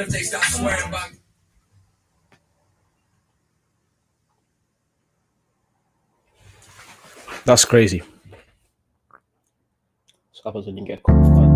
if they stop swearing by me? That's crazy. So happens when you get caught.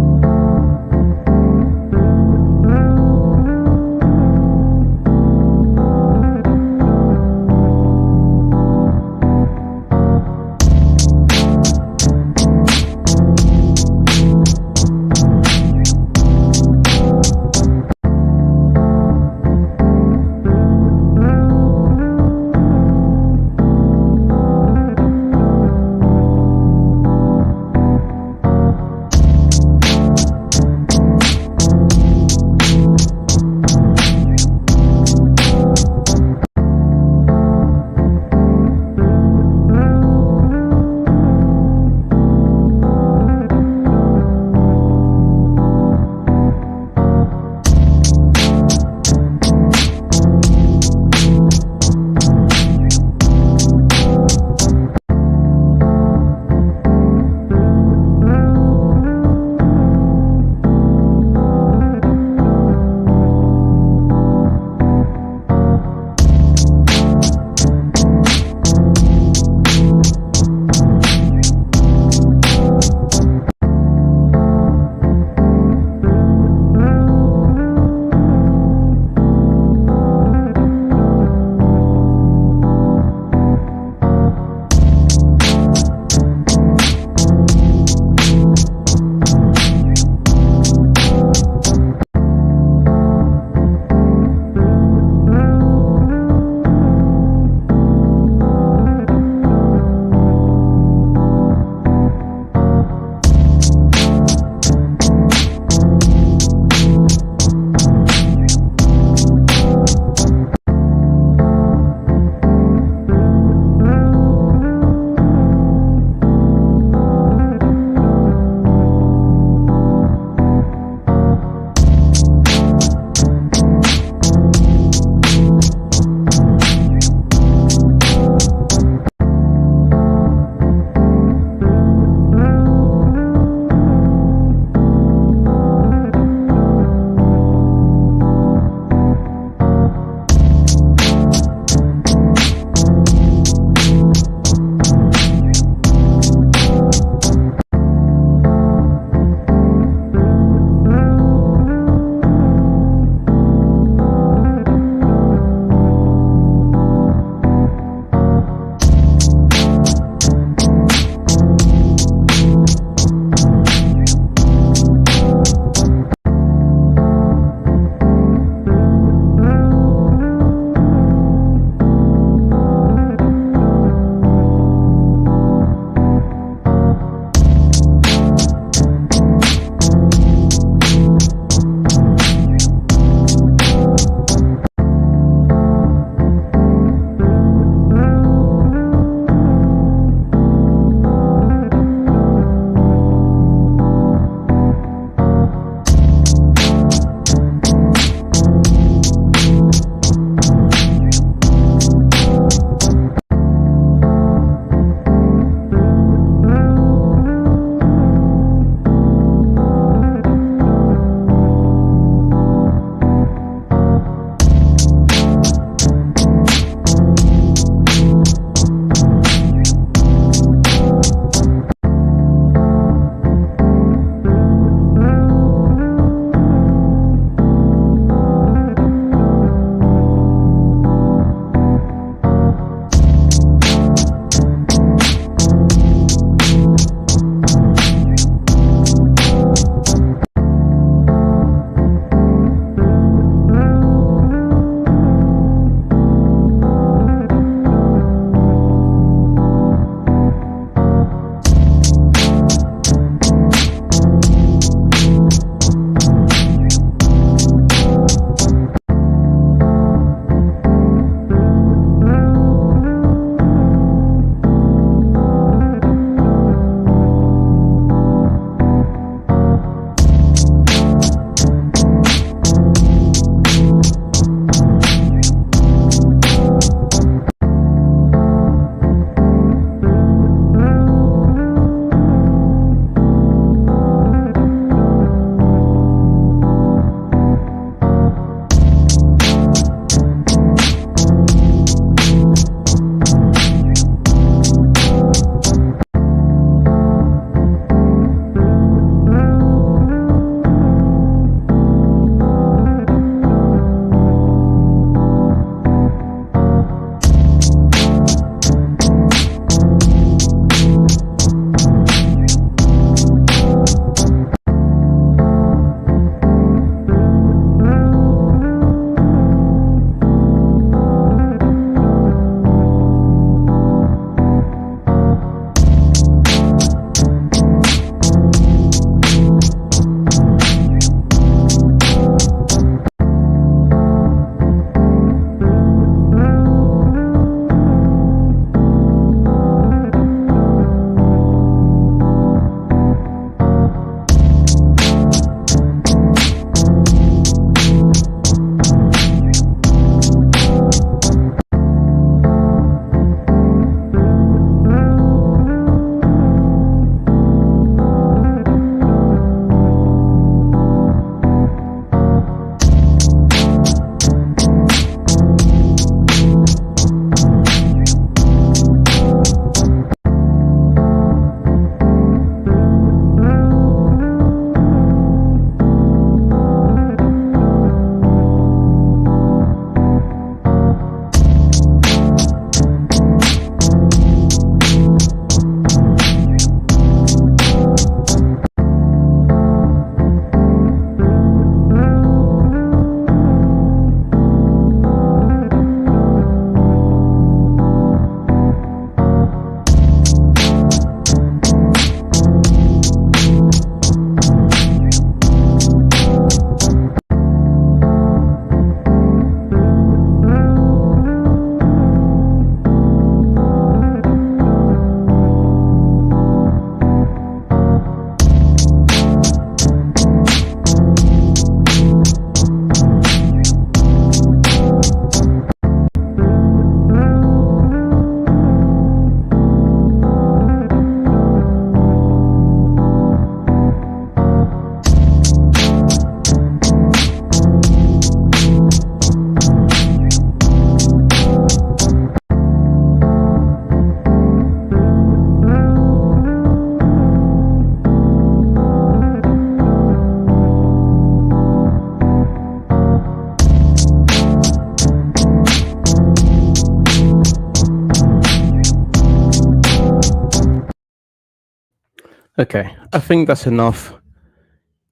Okay, I think that's enough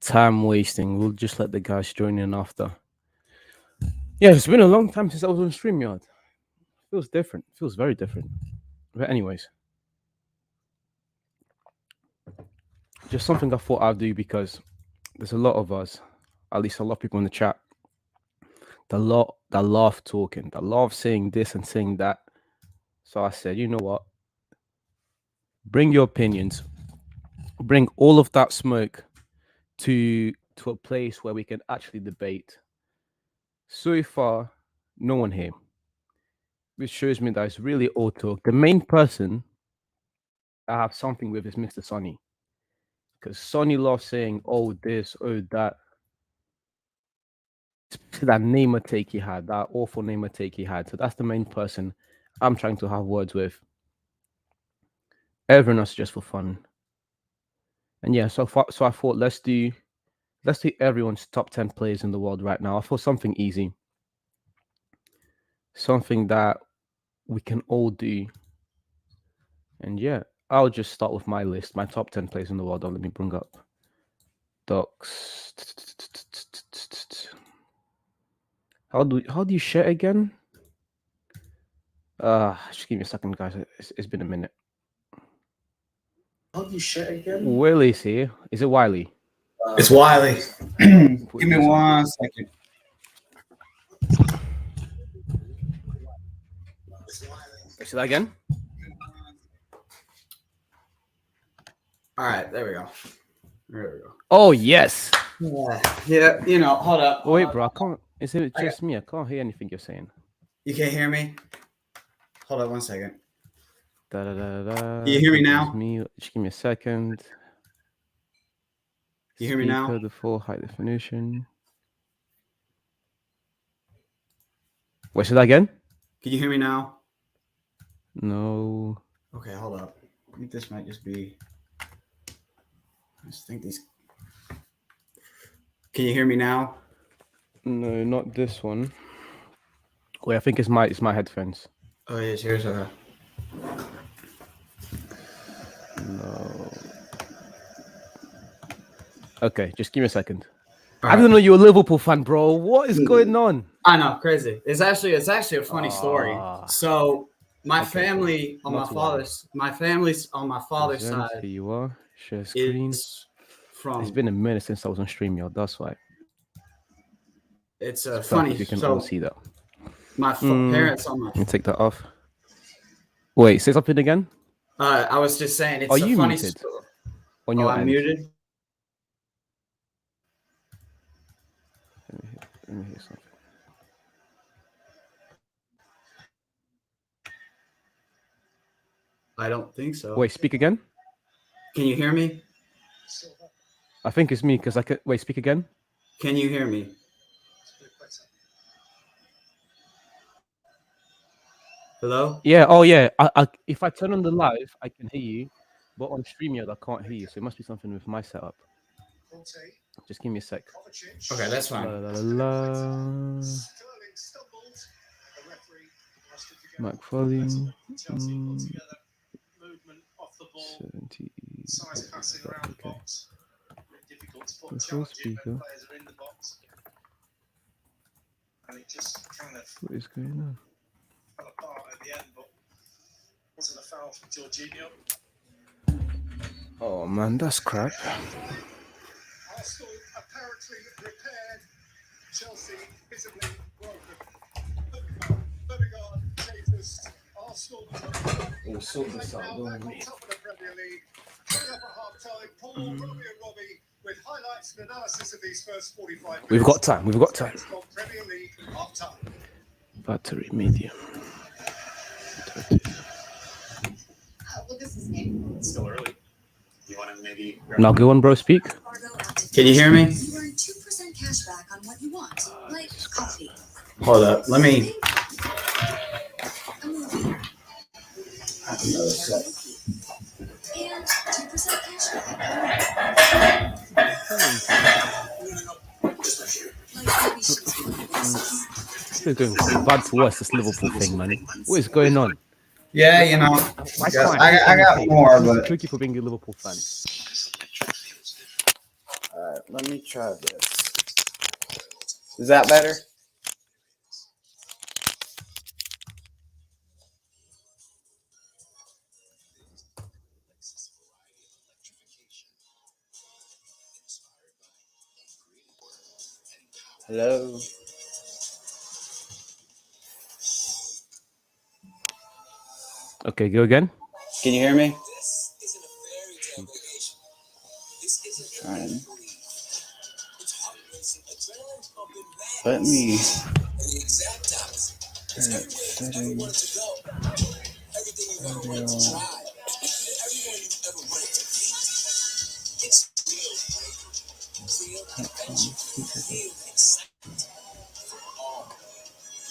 time wasting. We'll just let the guys join in after. Yeah, it's been a long time since I was on StreamYard. Feels different. Feels very different. But anyways, just something I thought I'd do because there's a lot of us, at least a lot of people in the chat, that love talking, that love saying this and saying that. So I said, you know what? Bring your opinions. Bring all of that smoke to a place where we can actually debate. So far, no one here, which shows me that it's really all talk. The main person I have something with is Mr. Sonny, because Sonny loves saying, "Oh this, oh that." That name take he had, that awful name take he had. So that's the main person I'm trying to have words with. Everyone else just for fun. And yeah, so I thought let's do everyone's top 10 players in the world right now. I thought something easy, something that we can all do. And yeah, I'll just start with my list, my top 10 players in the world. Let me bring up docs. How do you share again? Just give me a second, guys. It's been a minute. How do you share again? Willie's here. Is it Wiley? It's Wiley. Give me 1 second. Say that again. All right, there we go. Oh yes. Yeah. You know, hold up. Wait, bro. I can't. Is it just me? I can't hear anything you're saying. You can't hear me? Hold up 1 second. Da, da, da, da. Can you hear me now? Me. Just give me a second. You hear me now? The full high definition. Wait, say that again? Can you hear me now? No. Okay, hold up. I think this might just be. I just think these. Can you hear me now? No, not this one. Wait, I think it's my headphones. Oh yes, here's a. No. Okay, just give me a second. All I didn't know you're a Liverpool fan, bro. What is going on? I know, crazy. It's actually a funny story. So my family on my father's side. Here you are. Share screen. It's been a minute since I was on StreamYard. That's why. It's funny. You can all see that. My parents on my. Let me take that off. Wait, say something again. I was just saying it's Are a you funny muted? story. On your I'm end? muted. Let me hear something. I don't think so. Wait, speak again. Can you hear me? I think it's me because I could. Wait, speak again. Can you hear me? Hello? Yeah. Oh, yeah. If I turn on the live, I can hear you, but on StreamYard, I can't hear you. So it must be something with my setup. Just give me a sec. Okay, that's fine. Mic volume. 70. Okay. Full speaker. What is going on? Oh man, that's crap. Arsenal apparently repaired. Chelsea visibly broken. Odegaard chasers Arsenal. We'll sort this out, don't we? Top of the Premier League. Up at half time. Paul, Robbie and Robbie with highlights and analysis of these first 45 minutes. We've got time. We've got time. Premier League half time. Battery medium. What is his name? It's still early. You want to maybe. Now go on, bro. Speak. Can you hear me? You earn 2% cash back on what you want, like coffee. Hold up. Let me. A movie. Another sec. And 2% cash back. It's going from bad to worse, this Liverpool thing, man. What is going on? Yeah, you know. I got more, It's but tricky for being a Liverpool fan. Let me try this. Is that better? Hello. Okay, go again. Can you hear me? Trying. Let me. Settings.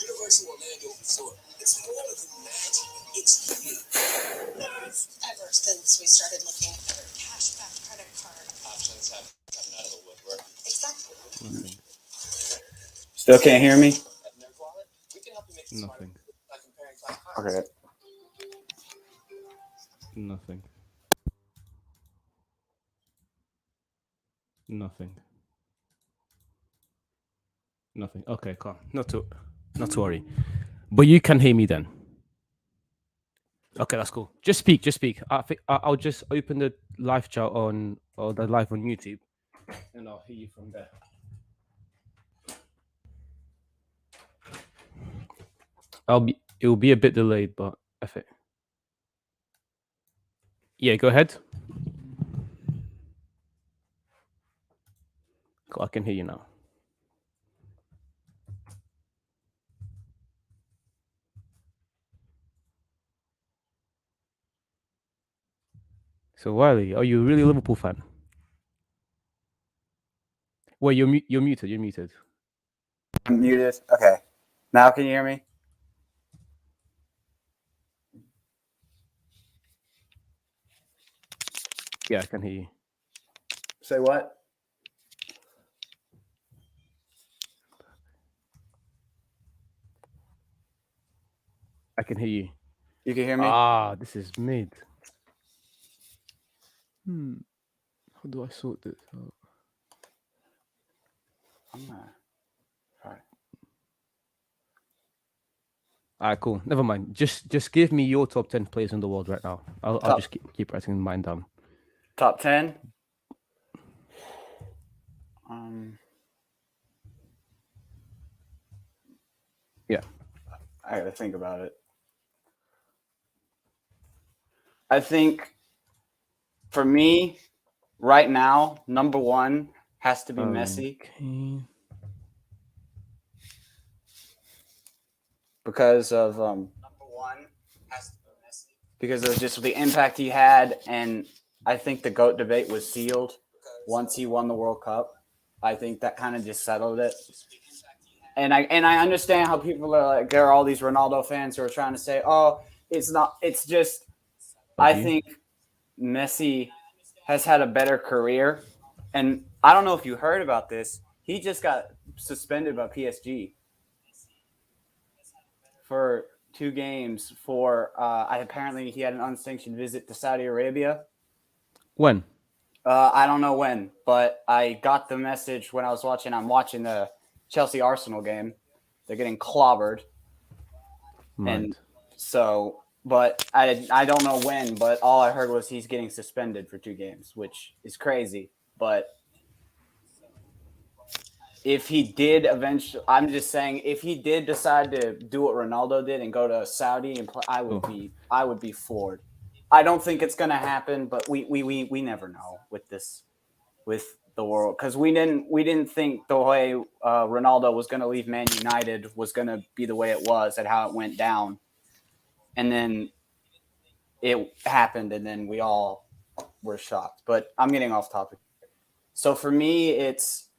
Universal Orlando Resort. It's more than magic. It's you. Ever since we started looking for cashback credit card options have come out of the woodwork. Exactly. Nothing. Still can't hear me? At NerdWallet, we can help you make Nothing. by comparing five cards. Okay. Nothing. Nothing. Nothing. Okay, calm. Not to worry. But you can hear me then. Okay, that's cool. Just speak. Just speak. I'll just open the live chat on or the live on YouTube, and I'll hear you from there. It will be a bit delayed, but F it. Yeah, go ahead. Cool, I can hear you now. So Wiley, are you really a Liverpool fan? Wait, you're muted. You're muted. I'm muted. Okay. Now can you hear me? Yeah, I can hear you. Say what? I can hear you. You can hear me? Ah, this is mid. How do I sort this out? I'm not. Sorry. Alright, cool. Never mind. Just give me your top 10 players in the world right now. I'll just keep writing mine down. Top 10? Yeah. I gotta think about it. I think for me, right now, number one has to be Messi Okay. because of number one has to be Messi because of just the impact he had, and I think the GOAT debate was sealed once he won the World Cup. I think that kind of just settled it. And I understand how people are like, there are all these Ronaldo fans who are trying to say, oh, it's not. It's just, I think Messi has had a better career. And I don't know if you heard about this. He just got suspended by PSG for 2 games for apparently he had an unsanctioned visit to Saudi Arabia. When? I don't know when, but I got the message when I was watching. I'm watching the Chelsea Arsenal game. They're getting clobbered. Right. And so, but I don't know when, but all I heard was he's getting suspended for 2 games, which is crazy. But if he did eventually, I'm just saying, if he did decide to do what Ronaldo did and go to Saudi and play, I would be floored. I don't think it's gonna happen, but we never know with the world, because we didn't think the way Ronaldo was gonna leave Man United was gonna be the way it was and how it went down, and then it happened, and then we all were shocked. But I'm getting off topic. So for me, it's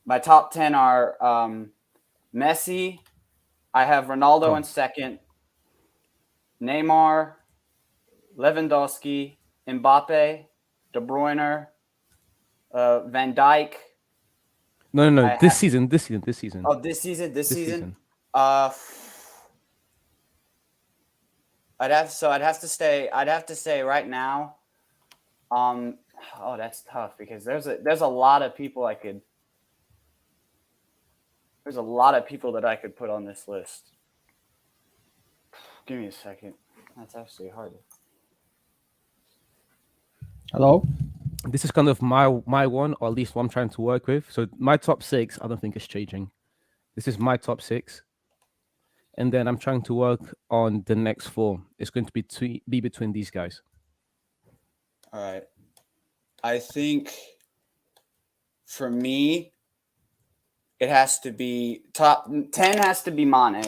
my top 10 are Messi. I have Ronaldo in second, Neymar, Lewandowski, Mbappe, De Bruyne, Van Dijk. No. This season. Oh, this season. I'd have to say right now, Oh, that's tough because there's a lot of people I could. There's a lot of people that I could put on this list. Give me a second. That's actually hard. Hello? This is kind of my one, or at least what I'm trying to work with. So my top 6, I don't think it's changing. This is my top 6, and then I'm trying to work on the next 4. It's going to be between these guys. All right. I think for me, it has to be top 10 has to be Mane.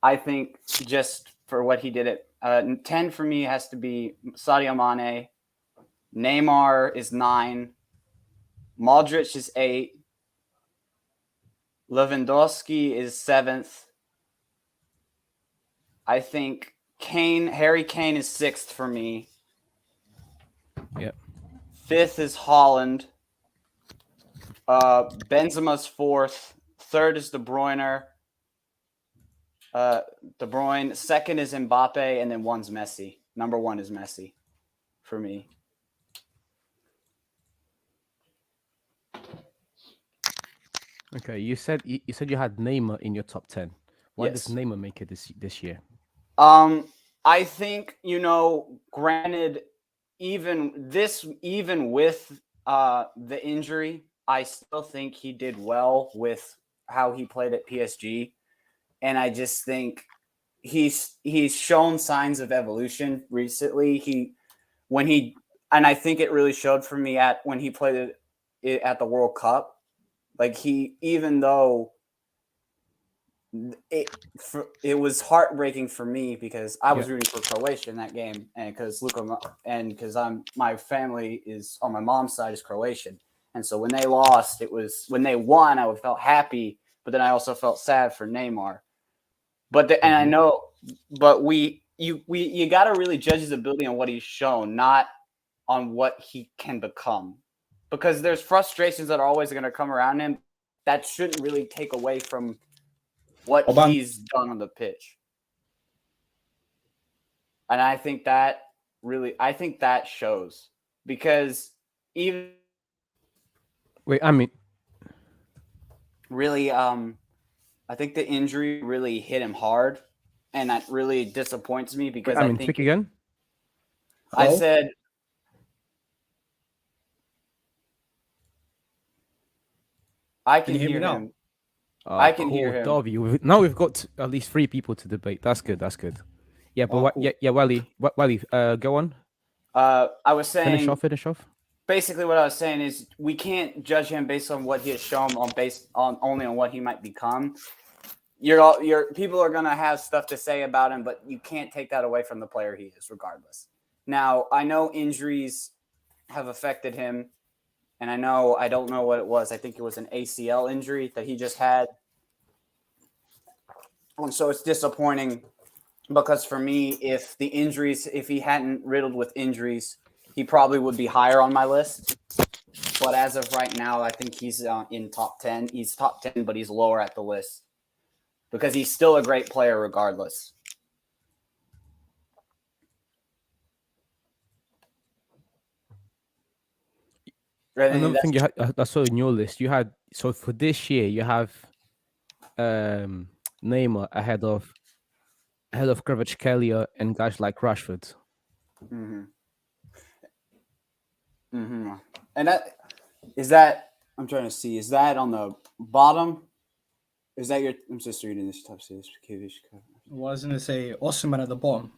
I think just for what he did at 10 for me has to be Sadio Mane. Neymar is 9. Modric is 8. Lewandowski is 7th. I think Harry Kane is 6th for me. Yep. 5th is Holland. Benzema's 4th. 3rd is De Bruyne. De Bruyne. 2nd is Mbappe, and then 1's Messi. Number 1 is Messi for me. Okay, you said you said you had Neymar in your top 10. Why does Yes. Neymar make it this year? I think, granted, even with the injury, I still think he did well with how he played at PSG, and I just think he's shown signs of evolution recently. And I think it really showed for me when he played it at the World Cup. Like even though it was heartbreaking for me because I was rooting for Croatia in that game, and because my family is on my mom's side is Croatian, and so when they lost, when they won, I felt happy, but then I also felt sad for Neymar. And I know, but you got to really judge his ability on what he's shown, not on what he can become, because there's frustrations that are always going to come around him. That shouldn't really take away from what he's done on the pitch. And I think that shows because even really, I think the injury really hit him hard, and that really disappoints me because I think speak again. I said I can hear him. I can hear him. Darby. Now we've got at least 3 people to debate. That's good. That's good. Yeah, but cool. Wally, go on. I was saying finish off. Basically, what I was saying is we can't judge him based on what he has shown, only on what he might become. Your people are gonna have stuff to say about him, but you can't take that away from the player he is, regardless. Now, I know injuries have affected him. And I don't know what it was. I think it was an ACL injury that he just had. And so it's disappointing because for me, if he hadn't riddled with injuries, he probably would be higher on my list. But as of right now, I think he's in top 10. He's top 10, but he's lower at the list because he's still a great player regardless. Another thing I saw in your list, you had, so for this year, you have Neymar ahead of Kvaratskhelia and guys like Rashford. And I'm trying to see, is that on the bottom? Is that I'm just reading this top six. I was going to say Osimhen at the bottom.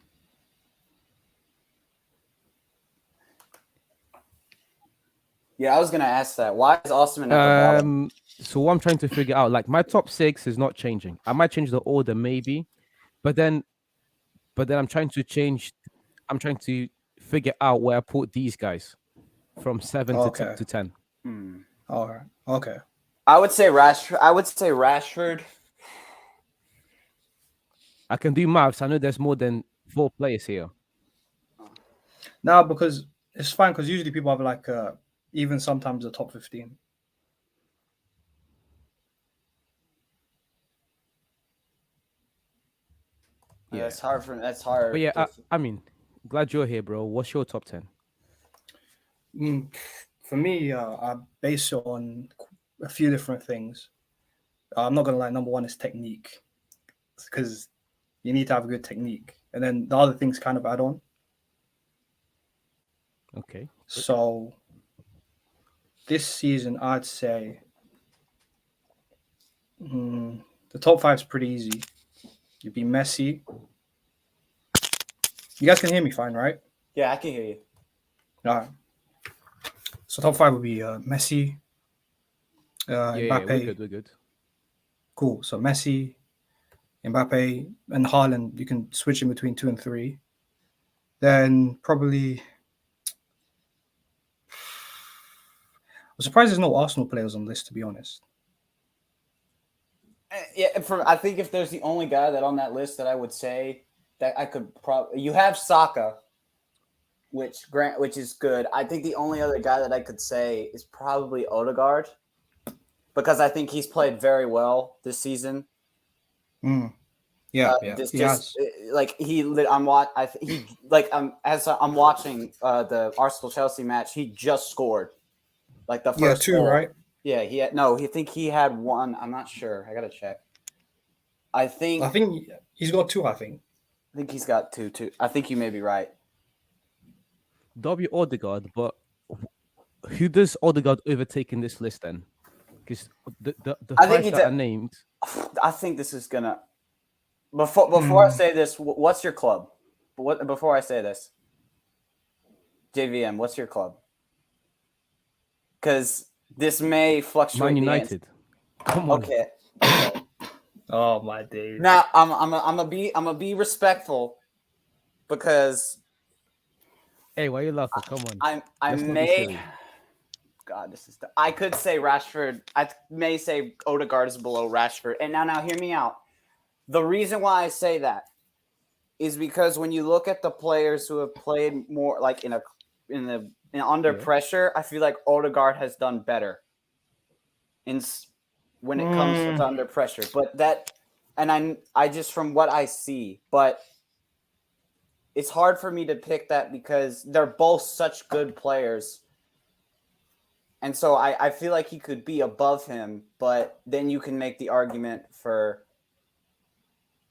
Yeah, I was going to ask that. Why is Osimhen at the bottom? So what I'm trying to figure out, like my top 6 is not changing. I might change the order maybe, but then I'm trying to figure out where I put these guys from 7 to 10. All right. Okay. I would say Rashford. I can do maths. I know there's more than 4 players here. No, because it's fine. Because usually people have like even sometimes the top 15. Yeah, that's hard. That's hard. But yeah, I mean, glad you're here, bro. What's your top 10? For me, I base it on a few different things. I'm not gonna lie. Number one is technique, because you need to have good technique, and then the other things kind of add on. Okay. So this season, I'd say the top five is pretty easy. You'd be Messi. You guys can hear me fine, right? Yeah, I can hear you. All right. So top five would be Messi, Yeah, we're Mbappe. good. We're good. Cool. So Messi, Mbappe, and Haaland. You can switch in between 2 and 3. Then probably, I'm surprised there's no Arsenal players on this, to be honest. Yeah, I think if there's the only guy that on that list that I would say that I could probably, you have Saka, which is good. I think the only other guy that I could say is probably Odegaard, because I think he's played very well this season. Yeah, Just, he has. like I'm as I'm watching the Arsenal Chelsea match, he just scored like the first 2, goal. right? Yeah, he had no. He think he had one. I'm not sure. I gotta check. I think He's got 2. I think. he's got two. I think you may be right. W Odegaard, but who does Odegaard overtake in this list then? Because the I think five he's that are named. I think this is gonna before I say this. What's your club? Before I say this, JVM, what's your club? Because this may fluctuate. Man United. Come on. Okay. Oh my days. Now I'm gonna be respectful, because Hey, why are you laughing? Come on. I Let's not be may. silly. God, I could say Rashford. I may say Odegaard is below Rashford. And now hear me out. The reason why I say that is because when you look at the players who have played more like in under pressure, I feel like Odegaard has done better when it comes to under pressure. But I just from what I see, but it's hard for me to pick that because they're both such good players. And so I feel like he could be above him, but then you can make the argument for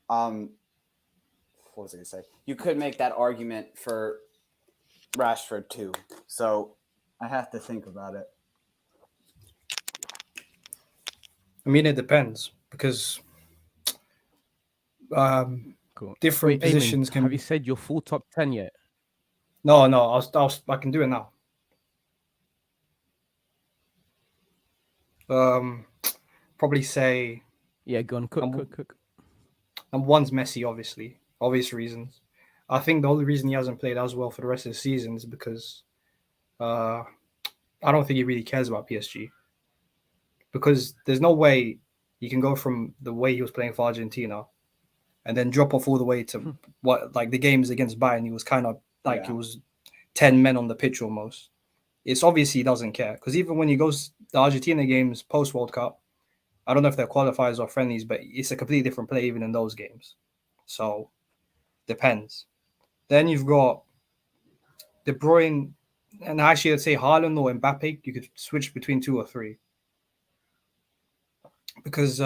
what was I gonna say? You could make that argument for Rashford too. So I have to think about it. I mean, it depends, because Cool. different Wait, Eamon, positions can. have you said your full top 10 yet? No, I can do it now. Probably say Yeah, go on. Cook. number one's Messi, obviously, obvious reasons. I think the only reason he hasn't played as well for the rest of the season is because I don't think he really cares about PSG. Because there's no way you can go from the way he was playing for Argentina and then drop off all the way to what, like the games against Bayern, he was kind of like it was 10 men on the pitch almost. It's obvious he doesn't care, because even when he goes the Argentina games post World Cup, I don't know if they're qualifiers or friendlies, but it's a completely different play even in those games. So depends. Then you've got De Bruyne, and actually I'd say Haaland or Mbappe. You could switch between 2 or 3, because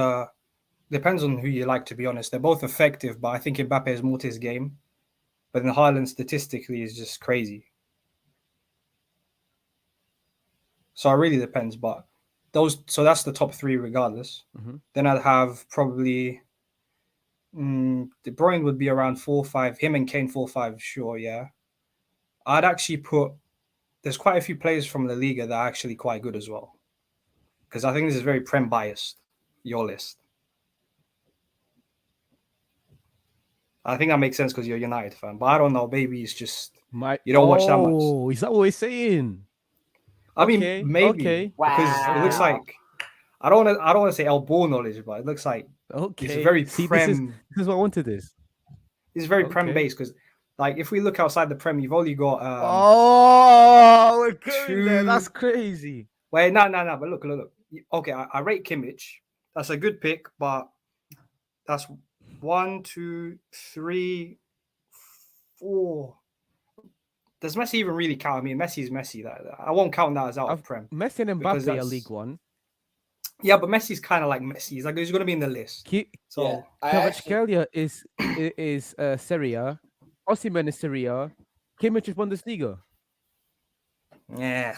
depends on who you like, to be honest. They're both effective, but I think Mbappe has more to his game. But then Haaland statistically is just crazy. So it really depends. But that's the top 3 regardless. Mm-hmm. Then I'd have probably De Bruyne would be around 4-5. Him and Kane 4-5, sure, yeah. I'd actually there's quite a few players from La Liga that are actually quite good as well. Because I think this is very Prem biased, your list. I think that makes sense because you're a United fan. But I don't know, maybe it's just you don't watch that much. Oh, is that what we're saying? I mean, maybe. Okay. Because it looks like I don't want to say El ball knowledge, but it looks like it's very Prem. This is what I wanted. This. It's very Prem based, because, like, if we look outside the Prem, you've only got we're going there. That's crazy. Wait, no. But look. Okay, I rate Kimmich. That's a good pick, but that's 1, 2, 3, 4. does Messi even really count? I mean, Messi's Messi. That I won't count that as out of Prem. Messi and because Mbappe are that's- League One. Yeah, but Messi's kind of like Messi. He's going to be in the list. So Yeah, I actually, Kvaratskhelia is Serie A. Osimhen is Serie A. Kimmich is Bundesliga. yeah,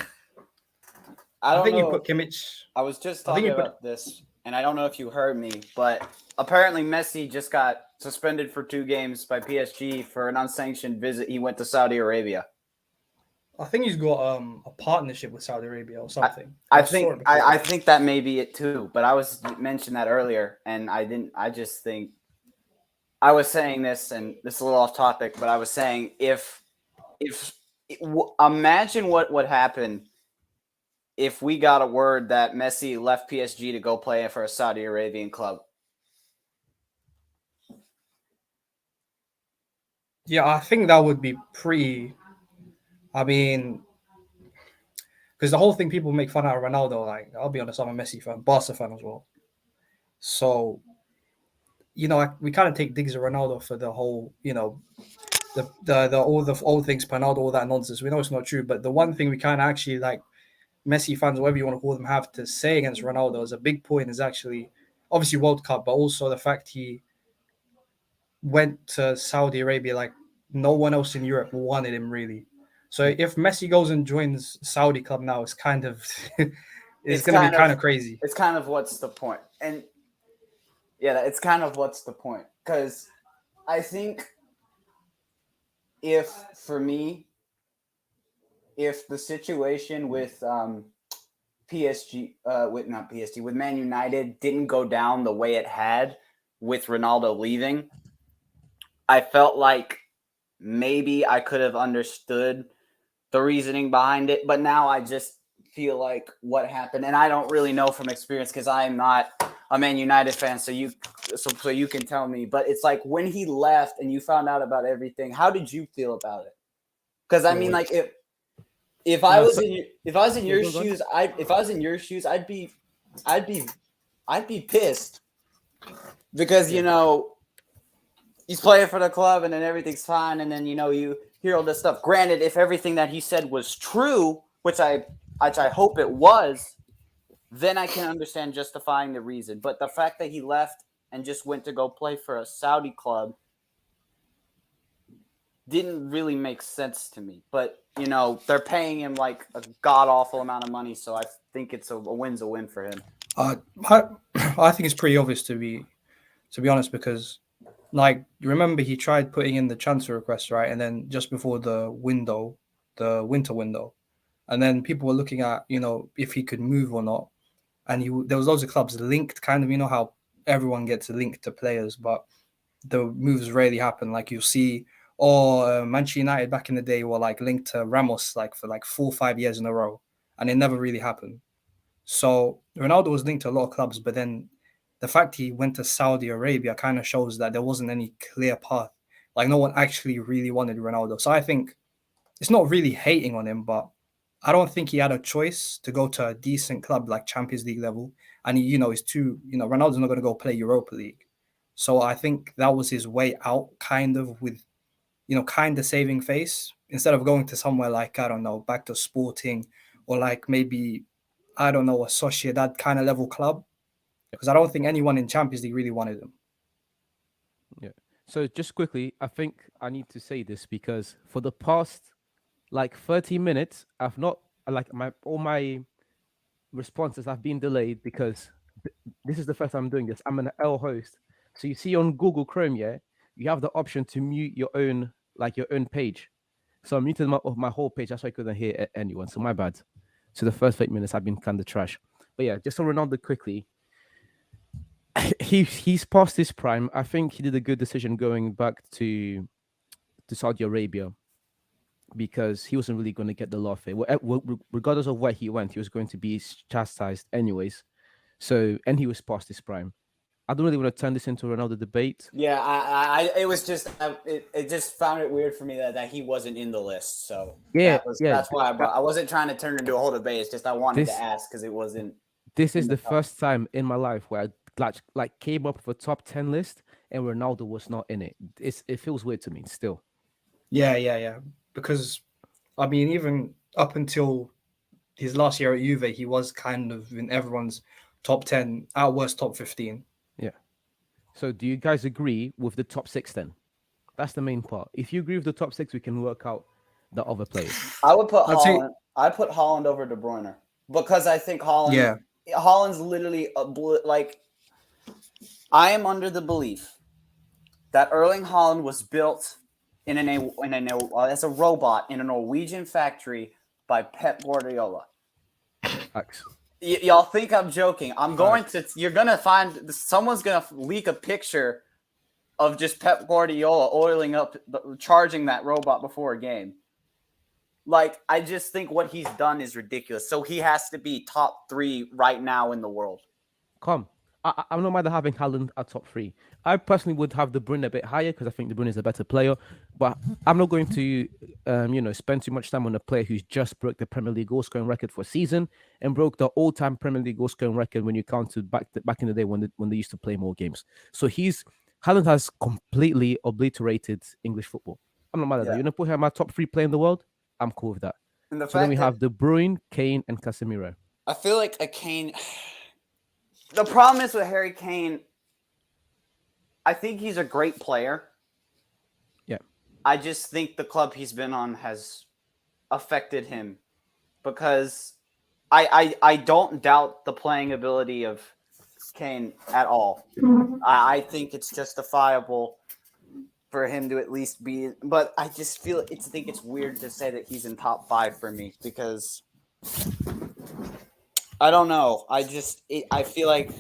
I I don't think you know. put Kimmich. I was just I think talking you put- about this, and I don't know if you heard me, but apparently Messi just got suspended for 2 games by PSG for an unsanctioned visit. He went to Saudi Arabia. I think he's got a partnership with Saudi Arabia or something. I saw think it before. I think that may be it too, but I was mentioned that earlier, and I didn't. I just think I was saying this, and this is a little off topic, but I was saying if imagine what would happen if we got a word that Messi left PSG to go play for a Saudi Arabian club. Yeah, I think that would be pretty. I mean, because the whole thing people make fun out of Ronaldo. Like, I'll be honest, I'm a Messi fan, Barca fan as well. So, we kind of take digs at Ronaldo for the whole, the all the old things, Ronaldo, all that nonsense. We know it's not true, but the one thing we kind of actually like Messi fans, whatever you want to call them, have to say against Ronaldo as a big point is actually obviously World Cup, but also the fact he went to Saudi Arabia like no one else in Europe wanted him really. So if Messi goes and joins Saudi club now, it's kind of it's going to be kind of crazy. It's kind of what's the point, and yeah, it's kind of what's the point because I think if the situation with PSG, with Man United didn't go down the way it had with Ronaldo leaving, I felt like maybe I could have understood the reasoning behind it, but now I just feel like what happened, and I don't really know from experience because I am not a Man United fan, so you can tell me. But it's like when he left and you found out about everything, how did you feel about it? Because I mean, like if I was in your shoes, I'd be pissed because he's playing for the club and then everything's fine, and then you hear all this stuff. Granted, if everything that he said was true, which I hope it was, then I can understand justifying the reason. But the fact that he left and just went to go play for a Saudi club didn't really make sense to me. But they're paying him like a god awful amount of money, so I think it's a win's a win for him. I think it's pretty obvious to be honest, because like you remember he tried putting in the transfer request, right? And then just before the winter window, and then people were looking at if he could move or not, and there was loads of clubs linked, kind of how everyone gets linked to players, but the moves rarely happen. Like you'll see, Manchester United back in the day were like linked to Ramos like for like 4 or 5 years in a row, and it never really happened. So Ronaldo was linked to a lot of clubs, but then the fact he went to Saudi Arabia kind of shows that there wasn't any clear path. Like no one actually really wanted Ronaldo. So I think it's not really hating on him, but I don't think he had a choice to go to a decent club like Champions League level. And he's too, Ronaldo's not going to go play Europa League. So I think that was his way out, kind of with, kind of saving face instead of going to somewhere like, I don't know, back to Sporting or like maybe, I don't know, a Sociedad kind of level club. Because I don't think anyone in Champions League really wanted him. Yeah. So just quickly, I think I need to say this because for the past like 30 minutes, I've not like all my responses have been delayed because this is the first time I'm doing this. I'm an L host. So you see on Google Chrome, yeah, you have the option to mute your own page. So I muted my whole page. That's why I couldn't hear anyone. So my bad. So the first 8 minutes I've been kind of trash. But yeah, just on Ronaldo quickly. He's past his prime. I think he did a good decision going back to Saudi Arabia because he wasn't really going to get the love here. Regardless of where he went, he was going to be chastised anyways. So, and he was past his prime. I don't really want to turn this into another debate. Yeah, it was just it just found it weird for me that he wasn't in the list. So yeah, that's why I wasn't trying to turn it into a whole debate. It's just I wanted to ask because it wasn't. This is the first time in my life where I like came up with a top 10 list and Ronaldo was not in it. It feels weird to me still. Yeah. Because I mean, even up until his last year at Juve, he was kind of in everyone's top 10, at worst top 15. Yeah. So do you guys agree with the top 6 then? That's the main part. If you agree with the top 6, we can work out the other players. I would put I'd say- Holland. I put Holland over De Bruyne because I think Yeah. Holland's literally like. I am under the belief that Erling Holland was built as a robot in a Norwegian factory by Pep Guardiola. Facts. Y'all think I'm joking? You're gonna find someone's gonna leak a picture of just Pep Guardiola charging that robot before a game. Like, I just think what he's done is ridiculous. So he has to be top 3 right now in the world. Come. I'm not mad at having Haaland at top 3. I personally would have De Bruyne a bit higher because I think De Bruyne is a better player. But I'm not going to, spend too much time on a player who's just broke the Premier League goal scoring record for a season and broke the all-time Premier League goal scoring record when you counted back in the day when they used to play more games. So Haaland has completely obliterated English football. I'm not mad at that. You want to put him my top 3 player in the world? I'm cool with that. And the So then fact we that have De Bruyne, Kane, and Casemiro. I feel like a Kane. The problem is with Harry Kane. I think he's a great player. Yeah. I just think the club he's been on has affected him because I don't doubt the playing ability of Kane at all. I think it's justifiable for him to at least be, but I just think it's weird to say that he's in top 5 for me because I don't know. I feel like,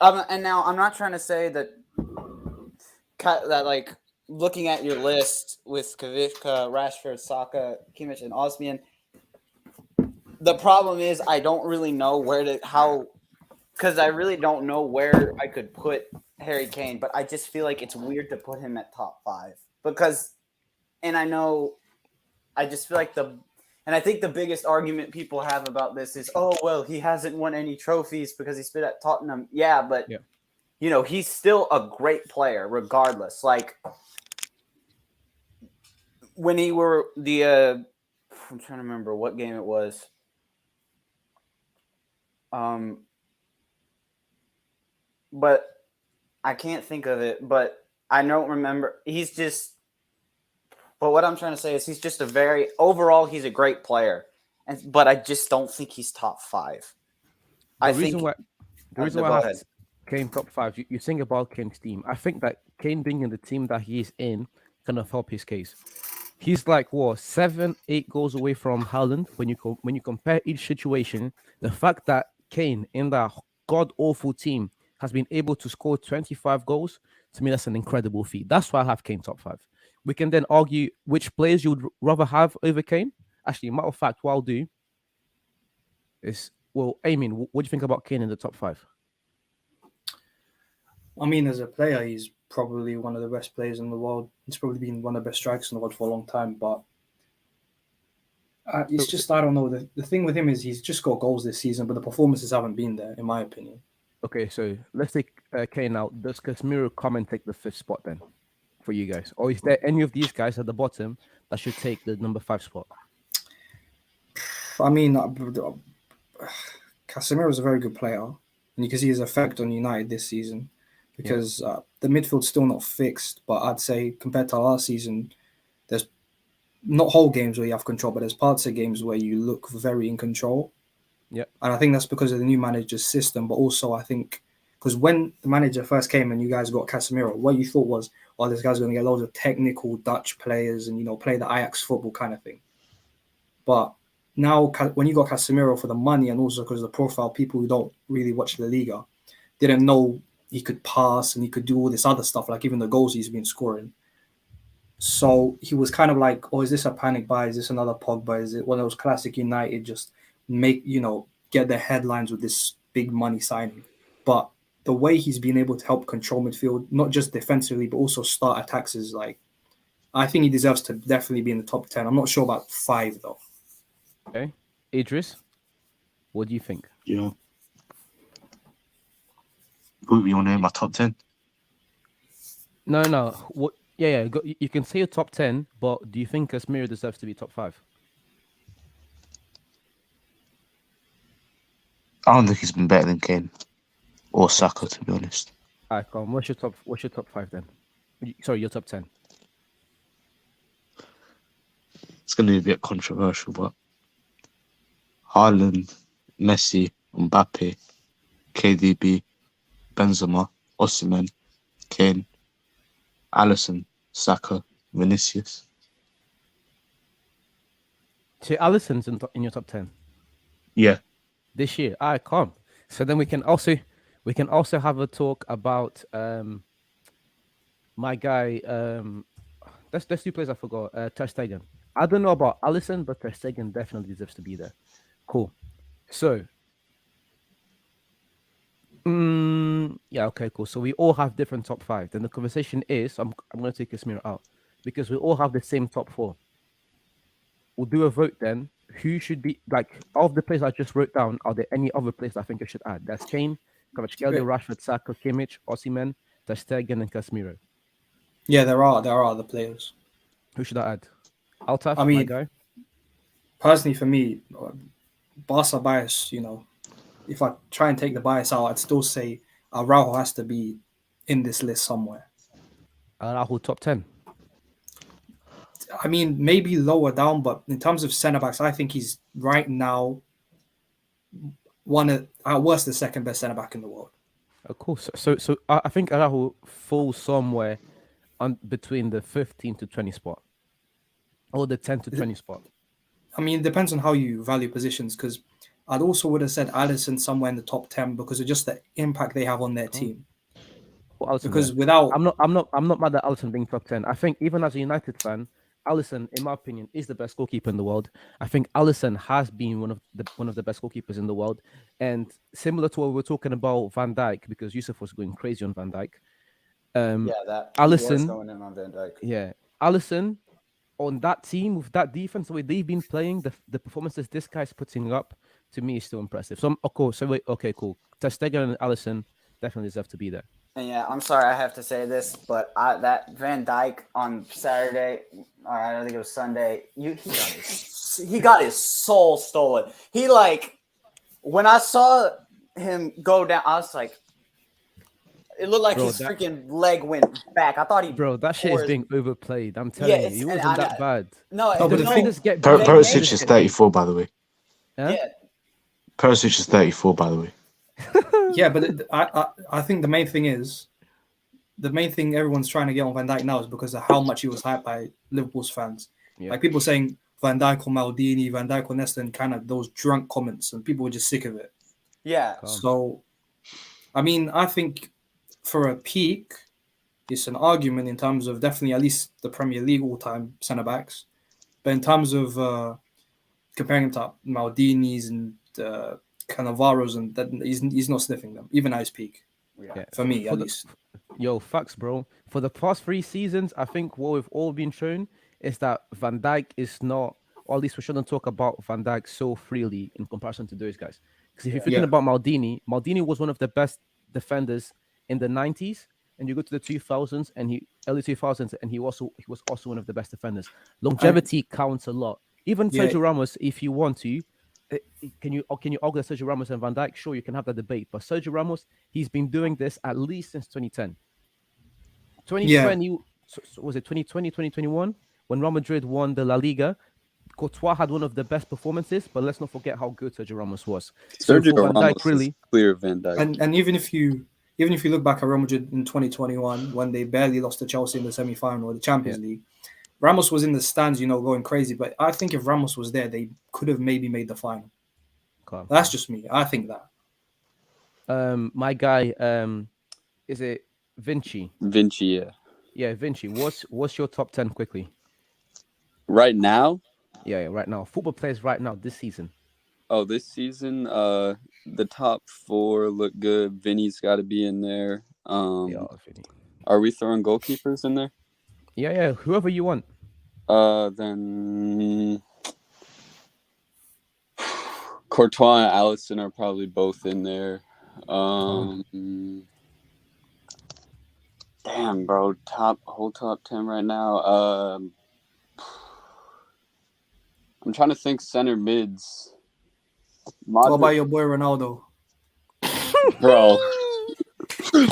and now I'm not trying to say that like looking at your list with Kavivka, Rashford, Saka, Kimmich, and Osmian. The problem is I don't really know because I really don't know where I could put Harry Kane, but I just feel like it's weird to put him at top 5 because, and I just feel like and I think the biggest argument people have about this is, oh, well, he hasn't won any trophies because he's been at Tottenham. Yeah, but, he's still a great player regardless. Like, when he were I'm trying to remember what game it was. But I can't think of it, but I don't remember. But what I'm trying to say is he's just overall, he's a great player. But I just don't think he's top 5. The reason why I have Kane top 5, you think about Kane's team. I think that Kane being in the team that he is in kind of help his case. He's like 7-8 goals away from Haaland. When you compare each situation, the fact that Kane in that god awful team has been able to score 25 goals, to me that's an incredible feat. That's why I have Kane top 5. We can then argue which players you would rather have over Kane. Actually, matter of fact, what I'll do is, Eamon, what do you think about Kane in the top 5? I mean, as a player, he's probably one of the best players in the world. He's probably been one of the best strikers in the world for a long time. But it's just, I don't know. The thing with him is he's just got goals this season, but the performances haven't been there, in my opinion. Okay, so let's take Kane out. Does Casemiro come and take the 5th spot then for you guys? Or is there any of these guys at the bottom that should take the number 5 spot? I mean, Casemiro is a very good player. And you can see his effect on United this season. Because the midfield's still not fixed, but I'd say compared to last season, there's not whole games where you have control, but there's parts of games where you look very in control. Yeah. And I think that's because of the new manager's system, but also I think because when the manager first came and you guys got Casemiro, what you thought was, this guy's going to get loads of technical Dutch players and, play the Ajax football kind of thing. But now when you got Casemiro for the money and also because of the profile, people who don't really watch La Liga didn't know he could pass and he could do all this other stuff, like even the goals he's been scoring. So he was kind of like, is this a panic buy? Is this another Pogba? Is it one of those classic United just get their headlines with this big money signing? But the way he's been able to help control midfield, not just defensively, but also start attacks is like, I think he deserves to definitely be in the top 10. I'm not sure about 5 though. Okay. Idris, what do you think? Yeah. Who you want to name my top 10? No. What? Yeah. You can say your top 10, but do you think Casemiro deserves to be top 5? I don't think he's been better than Kane or Saka, to be honest. All right, come on. What's your top 5 then? Sorry, your top 10. It's going to be a bit controversial, but Haaland, Messi, Mbappe, KDB, Benzema, Osimhen, Kane, Alisson, Saka, Vinicius. So Alisson's in your top 10 Yeah. this year. All right, come. So then we can also have a talk about my guy. That's 2 players I forgot. Ter Stegen. I don't know about Alisson, but Ter Stegen definitely deserves to be there. Cool. So, yeah, okay, cool. So we all have different top 5. Then the conversation is, I'm going to take this mirror out because we all have the same top 4. We'll do a vote then. Who should be like of the players I just wrote down? Are there any other players I think I should add? That's Kane, Kvaratskhelia, Rashford, Saka, Kimmich, Osimhen, Ter Stegen, and Casemiro. Yeah, there are other players. Who should I add? Altaf, I my mean, guy. personally, for me, Barca bias, if I try and take the bias out, I'd still say Araujo has to be in this list somewhere. Araujo top 10. I mean, maybe lower down, but in terms of centre backs, I think he's right now at worst the second best centre back in the world. Of course. So I think Araujo falls somewhere between the 15 to 20 spot, or the 10 to 20 spot. I mean, it depends on how you value positions, because I'd also would have said Alisson somewhere in the top 10 because of just the impact they have on their team. Because without, I'm not mad at Alisson being top 10. I think even as a United fan, Alisson, in my opinion, is the best goalkeeper in the world. I think Alisson has been one of the best goalkeepers in the world. And similar to what we were talking about Van Dijk, because Yusuf was going crazy on Van Dijk. That Alisson was going in on Van Dijk. Yeah, Alisson on that team with that defense, the way they've been playing, the performances this guy's putting up, to me is still impressive. So of course, okay, cool. Ter Stegen and Alisson definitely deserve to be there. And yeah, I'm sorry I have to say this, but that Van Dijk on Saturday, or I think it was Sunday, he got his soul stolen. He when I saw him go down, I was like, it looked like his freaking leg went back. I thought that shit is being overplayed. I'm telling you, he wasn't that bad. No, but the thing is, Perisic is 34, by the way. Huh? Yeah. Perisic is 34, by the way. Yeah, but I think the main thing everyone's trying to get on Van Dijk now is because of how much he was hyped by Liverpool's fans. Yeah. Like people saying Van Dijk or Maldini, Van Dijk or Nesta, and kind of those drunk comments, and people were just sick of it. Yeah. So, I mean, I think for a peak, it's an argument in terms of definitely at least the Premier League all-time centre-backs. But in terms of comparing him to Maldini's and Cannavaro's, and that he's not sniffing them, even at his peak. Yeah. For me, at least. Yo, facts, bro. For the past 3 seasons, I think what we've all been shown is that Van Dijk is not, or at least we shouldn't talk about Van Dijk so freely in comparison to those guys. Because if you're thinking about Maldini was one of the best defenders in the 90s, and you go to the 2000s and early 2000s, and he was also one of the best defenders. Longevity counts a lot. Even Sergio Ramos, if you want to, can you argue that Sergio Ramos and Van Dijk? Sure, you can have that debate, but Sergio Ramos, he's been doing this at least since 2010. 2020, so was it 2020, 2021 when Real Madrid won the La Liga? Courtois had one of the best performances, but let's not forget how good Sergio Ramos was. Sergio Ramos is clear Van Dijk. And even if you look back at Real Madrid in 2021 when they barely lost to Chelsea in the semi-final of the Champions League, Ramos was in the stands, going crazy. But I think if Ramos was there, they could have maybe made the final. That's just me. I think that. My guy, is it Vinci? Vinci, yeah. Yeah, Vinci. What's your top 10 quickly? Right now? Yeah, right now. Football players right now this season. Oh, this season, the top 4 look good. Vinny's got to be in there. Vinny. Are we throwing goalkeepers in there? Yeah. Whoever you want. Then Courtois and Alisson are probably both in there. Damn, bro, whole top 10 right now. I'm trying to think center mids. What about your boy Ronaldo? Bro,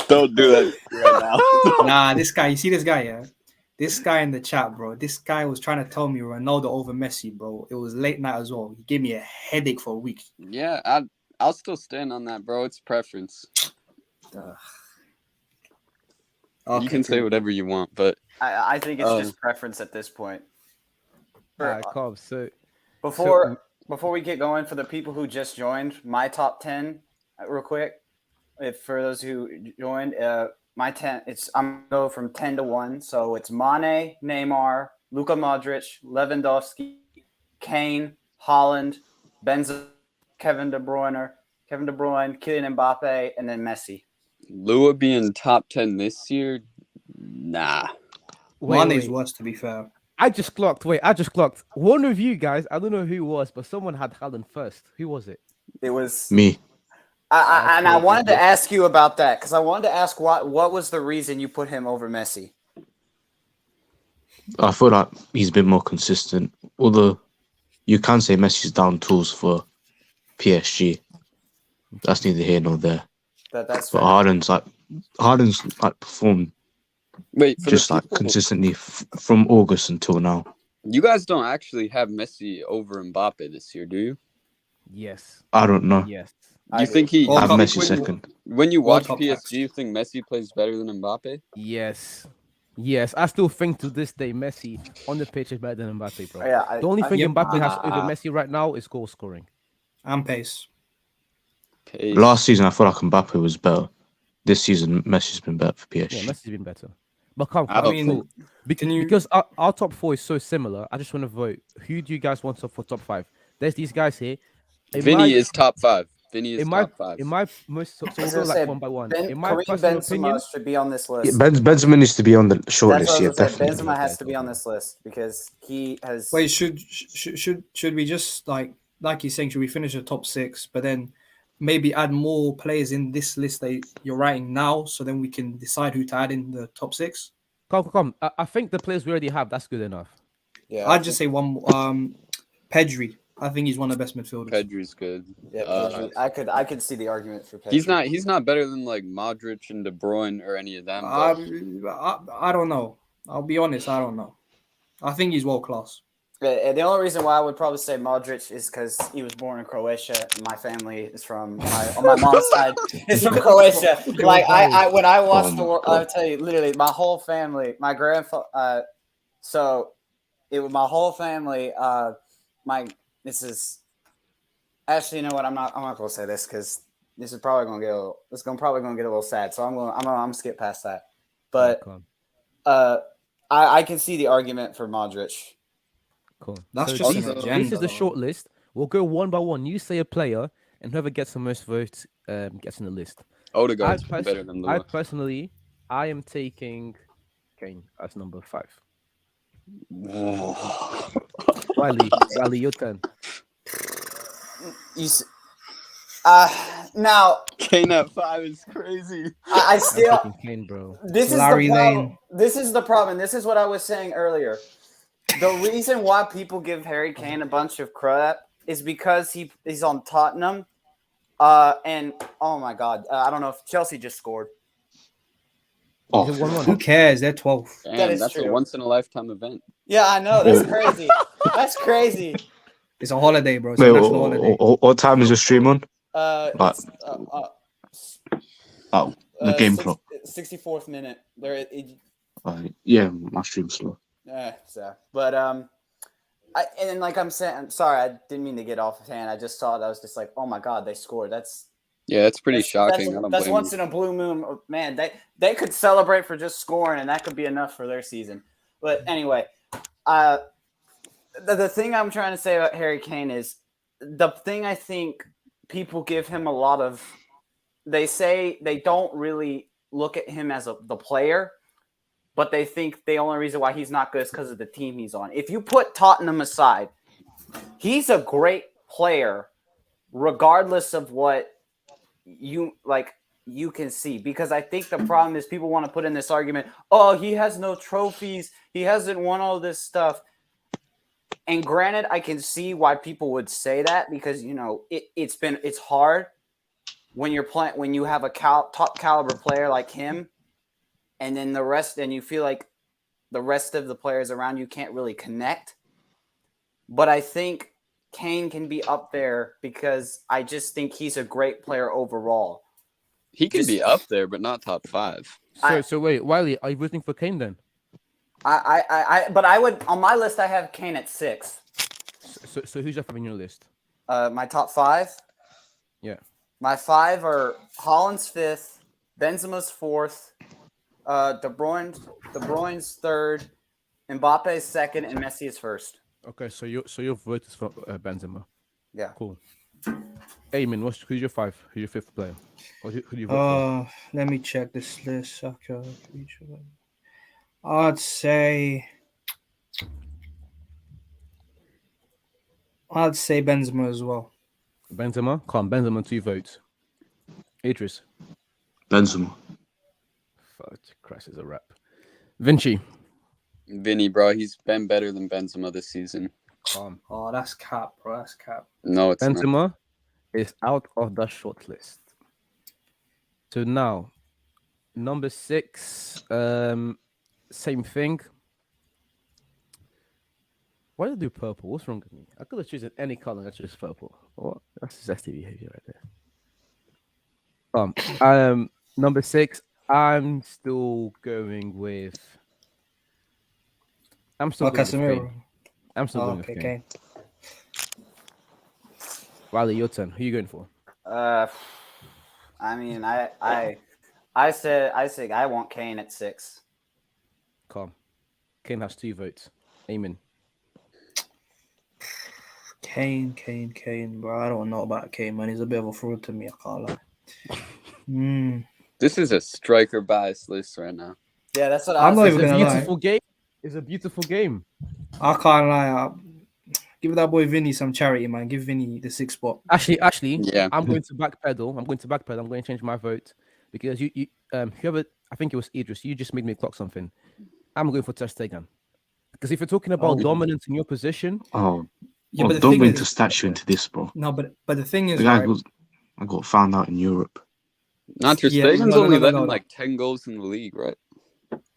don't do that right now. Nah, this guy. You see this guy? Yeah, this guy in the chat, bro. This guy was trying to tell me Ronaldo over Messi, bro. It was late night as well. He gave me a headache for a week. Yeah, I'll still stand on that, bro. It's preference. Okay, You can say cool. whatever you want, but I think it's just preference at this point. Alright, calm. So Before we get going, for the people who just joined, my top 10, real quick. If for those who joined, my 10, I'm gonna go from 10 to 1. So it's Mane, Neymar, Luka Modric, Lewandowski, Kane, Holland, Benzema, Kevin De Bruyne, Kylian Mbappe, and then Messi. Lua being top 10 this year, nah. Mane's worse, to be fair. I just clocked. One of you guys, I don't know who it was, but someone had Haaland first. Who was it? It was Me. I wanted to ask you about that because I wanted to ask what was the reason you put him over Messi? I feel like he's been more consistent. Although you can say Messi's down tools for PSG. That's neither here nor there. That's But fair. Harden's performed Wait, for just the people, consistently from August until now. you guys don't actually have Messi over Mbappe this year, do you? Yes. I don't know. Yes. You think he? World I have Cup- Messi second. When you World watch Cup PSG, packs. you think Messi plays better than Mbappe? Yes. Yes. I still think to this day Messi on the pitch is better than Mbappe, bro. Yeah, The only thing Yep. Mbappe has over Messi right now is goal scoring. And pace. Pace. Last season, I feel like Mbappe was better. This season, Messi's been better for PSG. Yeah, Messi's been better. But come, I come, mean, cool. can you- Because our top 4 is so similar, I just want to vote. Who do you guys want for top 5? There's these guys here. Vinny is top 5. Vinny is top 5. In my most, so I we'll was go gonna like say, one by one. Ben, In my Kareem personal Benzema opinion, should be on this list. Yeah, Benzema needs to be on the That's shortlist. what I Yeah, was gonna say. definitely. Benzema has to be on this list because he has. Wait, should we just like he's saying, should we finish the top 6, but then maybe add more players in this list that you're writing now, so then we can decide who to add in the top 6? come. I think the players we already have, that's good enough. Yeah, I'd just say one. Pedri. I think he's one of the best midfielders. Pedri's good. Yeah, Pedri. I could see the argument for Pedri. He's not better than like Modric and De Bruyne or any of them. I don't know. I'll be honest. I don't know. I think he's world class. The only reason why I would probably say Modric is because he was born in Croatia. My family is from on my mom's side is from Croatia. Like I when I watched the world, I'll tell you literally my whole family, my grandfather. So it was my whole family. This is actually, you know what? I'm not gonna say this because this is probably gonna get a little sad. So I'm gonna skip past that. But I can see the argument for Modric. Cool. That's So just this, an this agenda, is the though. short list. We'll go one by one. You say a player, and whoever gets the most votes gets in the list. Odegaard's better than Lua. I am taking Kane as number 5. Riley, your turn. Now Kane at 5 is crazy. I I'm still taking Kane, bro. this is Larry the problem. Lane. This is the problem. This is what I was saying earlier. The reason why people give Harry Kane a bunch of crap is because he's on Tottenham. And oh my God, I don't know if Chelsea just scored. Oh, Is it 1-1? Who cares? They're 12. Damn, is that's true. a once in a lifetime event. Yeah, I know. That's crazy. That's crazy. It's a holiday, bro. It's a wait, national holiday. what time is your stream on? Right. The game clock. 64th minute. Yeah, my stream's slow. But and then like I'm saying, I'm sorry, I didn't mean to get off hand. I just thought I was just like, oh my God, they scored. That's pretty shocking. I don't That's blame once you. in a blue moon. Man, they could celebrate for just scoring, and that could be enough for their season. But anyway, the thing I'm trying to say about Harry Kane is the thing I think people give him a lot of. They say they don't really look at him as the player, but they think the only reason why he's not good is because of the team he's on. If you put Tottenham aside, he's a great player, regardless of what you can see. Because I think the problem is people want to put in this argument, oh, he has no trophies, he hasn't won all this stuff. And granted, I can see why people would say that because, you know, it's hard. when you're playing when you have a top caliber player like him, and then the rest, and you feel like the rest of the players around you can't really connect. But I think Kane can be up there because I just think he's a great player overall. He can Just- be up there, but not top 5. So wait, Wiley, are you rooting for Kane then? But I would on my list. I have Kane at 6. So who's your 5 on your list? My top 5. Yeah. My 5 are Haaland's 5th, Benzema's 4th, De Bruyne's 3rd, Mbappe's 2nd, and Messi is 1st. Okay, so your vote is for Benzema. Yeah. Cool. Eamon, who's your 5? Who's your 5th player? Or who do you vote Let me check this list. Saka, I'd say Benzema as well. for? Benzema? Come, Benzema 2 votes. Idris. Benzema. Fuck, Christ, is a rap. Vinci. Vinny, bro, he's been better than Benzema this season. Calm. Oh, that's cap, bro. That's cap. No, it's not. Benzema is out of the short list. So now, number 6, same thing. Why did I do purple? What's wrong with me? I could have chosen any color. That's just purple. What? That's zesty behavior right there. Number 6. I'm still going with. I'm still going with Casemiro. Kane. I'm still going Okay, with Kane. Kane. Riley, your turn. Who are you going for? I mean, I said I want Kane at 6. Calm. Kane has 2 votes. Amen. Kane, bro. I don't know about Kane, man. He's a bit of a fraud to me. I can't lie. This is a striker bias list right now. Yeah, that's what I'm not was even It's a gonna lie. beautiful game. It's a beautiful game. I can't lie. Give that boy Vinny some charity, man. Give Vinny the 6th spot. Actually, Yeah. I'm going to backpedal. I'm going to change my vote because you whoever, I think it was Idris. You just made me clock something. I'm going for Ter Stegen because if you're talking about dominance in your position, Yeah, but the don't thing bring is, the statue into this, bro. no, but the thing is, The guy right, I got found out in Europe. Not Ter Yeah, Stegen's no, only no, letting no. like 10 goals in the league, right?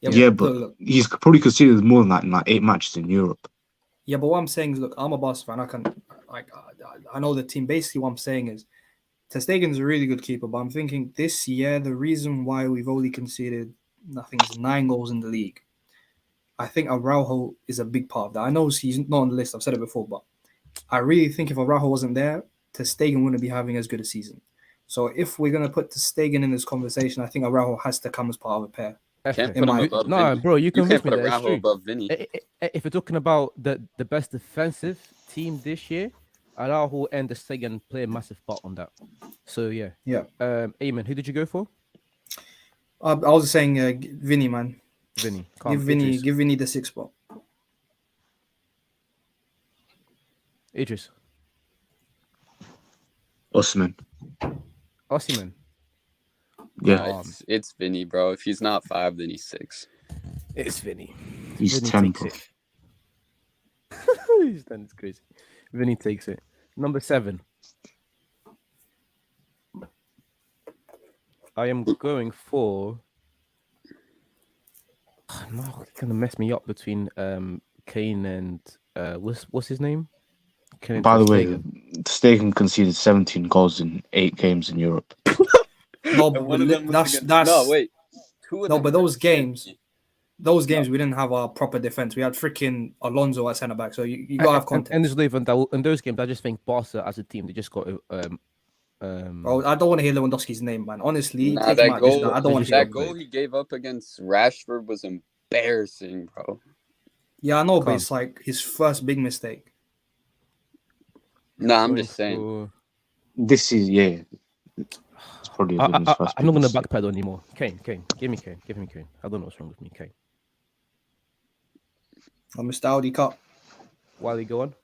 Yeah, look, but look. he's probably considered more than that in like 8 matches in Europe. Yeah, but what I'm saying is, look, I'm a Barca fan. I know the team. Basically, what I'm saying is, Ter Stegen's a really good keeper, but I'm thinking this year the reason why we've only conceded 9 goals in the league, I think Araujo is a big part of that. I know he's not on the list. I've said it before, but I really think if Araujo wasn't there, Ter Stegen wouldn't be having as good a season. So if we're gonna put Ter Stegen in this conversation, I think Araujo has to come as part of a pair. Can't In put him my- above no, Vinny. bro, you You can can't me put there. It's Araujo true. above Vinny. If you're talking about the best defensive team this year, Araujo and Ter Stegen play a massive part on that. So yeah. Eamon, who did you go for? I was saying Vinny, man. Vinny. Give Vinny the 6th spot. Idris. Osman. Osimhen. Yeah, No, it's Vinny, bro. If he's not 5, then he's 6. It's Vinny. he's Vinny 10, takes bro. it. He's done. It's crazy. Vinny takes it. Number 7. I am going for. No, it's gonna mess me up between Kane and what's his name? Kane and By Ter the way, Stegen. Stegen conceded 17 goals in 8 games in Europe. No, And one of them was that's against... that's No, wait. 2 of no, them but were those games, Chelsea. we didn't have our proper defense. We had freaking Alonso at centre back, so you gotta have context. And there's not even that in those games. I just think Barca as a team, they just got Bro, I don't want to hear Lewandowski's name, man. Honestly, Nah, take that him out. goal, I don't want to that hear. goal he gave up against Rashford was embarrassing, bro. Yeah, I know, but Calm. it's like his first big mistake. Nah, I'm going just saying. for- This is, it's probably I'm not first gonna biggest. backpedal anymore. Kane, give me Kane. I don't know what's wrong with me, Kane. I'm Mr. Audi Cup. Wiley, go on.